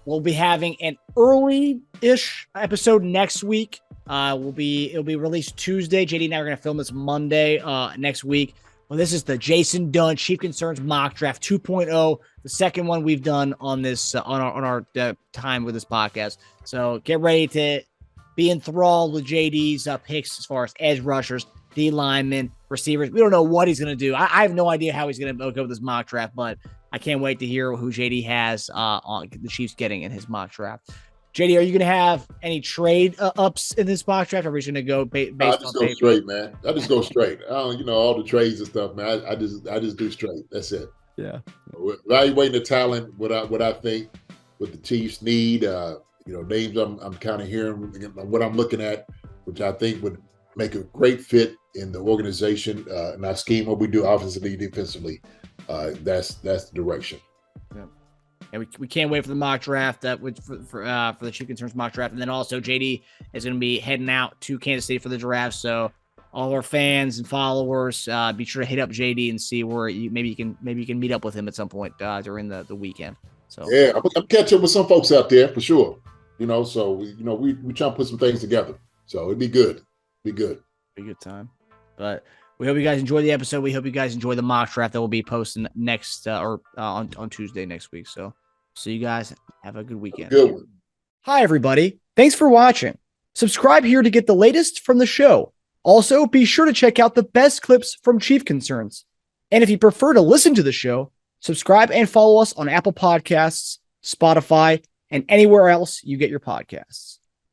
S5: We'll be having an early-ish episode next week. It'll be released Tuesday. JD and I are going to film this Monday next week. Well, this is the Jason Dunn Chief Concerns Mock Draft 2.0, the second one we've done on this on our time with this podcast. So get ready to be enthralled with JD's picks as far as edge rushers, D linemen, receivers. We don't know what he's going to do. I have no idea how he's going to go with this mock draft, but I can't wait to hear who JD has on the Chiefs getting in his mock draft. JD, are you going to have any trade ups in this mock draft? Or are we going to go based on
S2: I just go straight, man. I just go straight. I don't, all the trades and stuff, man. I just do straight. That's it.
S5: Yeah.
S2: Evaluating the talent, what I think, what the Chiefs need. Names I'm kind of hearing, what I'm looking at, which I think would make a great fit in the organization and our scheme, what we do offensively, defensively. That's the direction.
S5: Yeah. And we can't wait for the mock draft for the Chief Concerns mock draft. And then also JD is going to be heading out to Kansas City for the draft. So all our fans and followers, be sure to hit up JD and see where maybe you can meet up with him at some point during the weekend. So
S2: yeah, I'm catching up with some folks out there for sure. So we try to put some things together. So it'd be good. Be a
S5: good time. But we hope you guys enjoy the episode. We hope you guys enjoy the mock draft that we'll be posting next on Tuesday next week. So you guys have a good weekend.
S2: Good one.
S5: Hi, everybody. Thanks for watching. Subscribe here to get the latest from the show. Also, be sure to check out the best clips from Chief Concerns. And if you prefer to listen to the show, subscribe and follow us on Apple Podcasts, Spotify, and anywhere else you get your podcasts.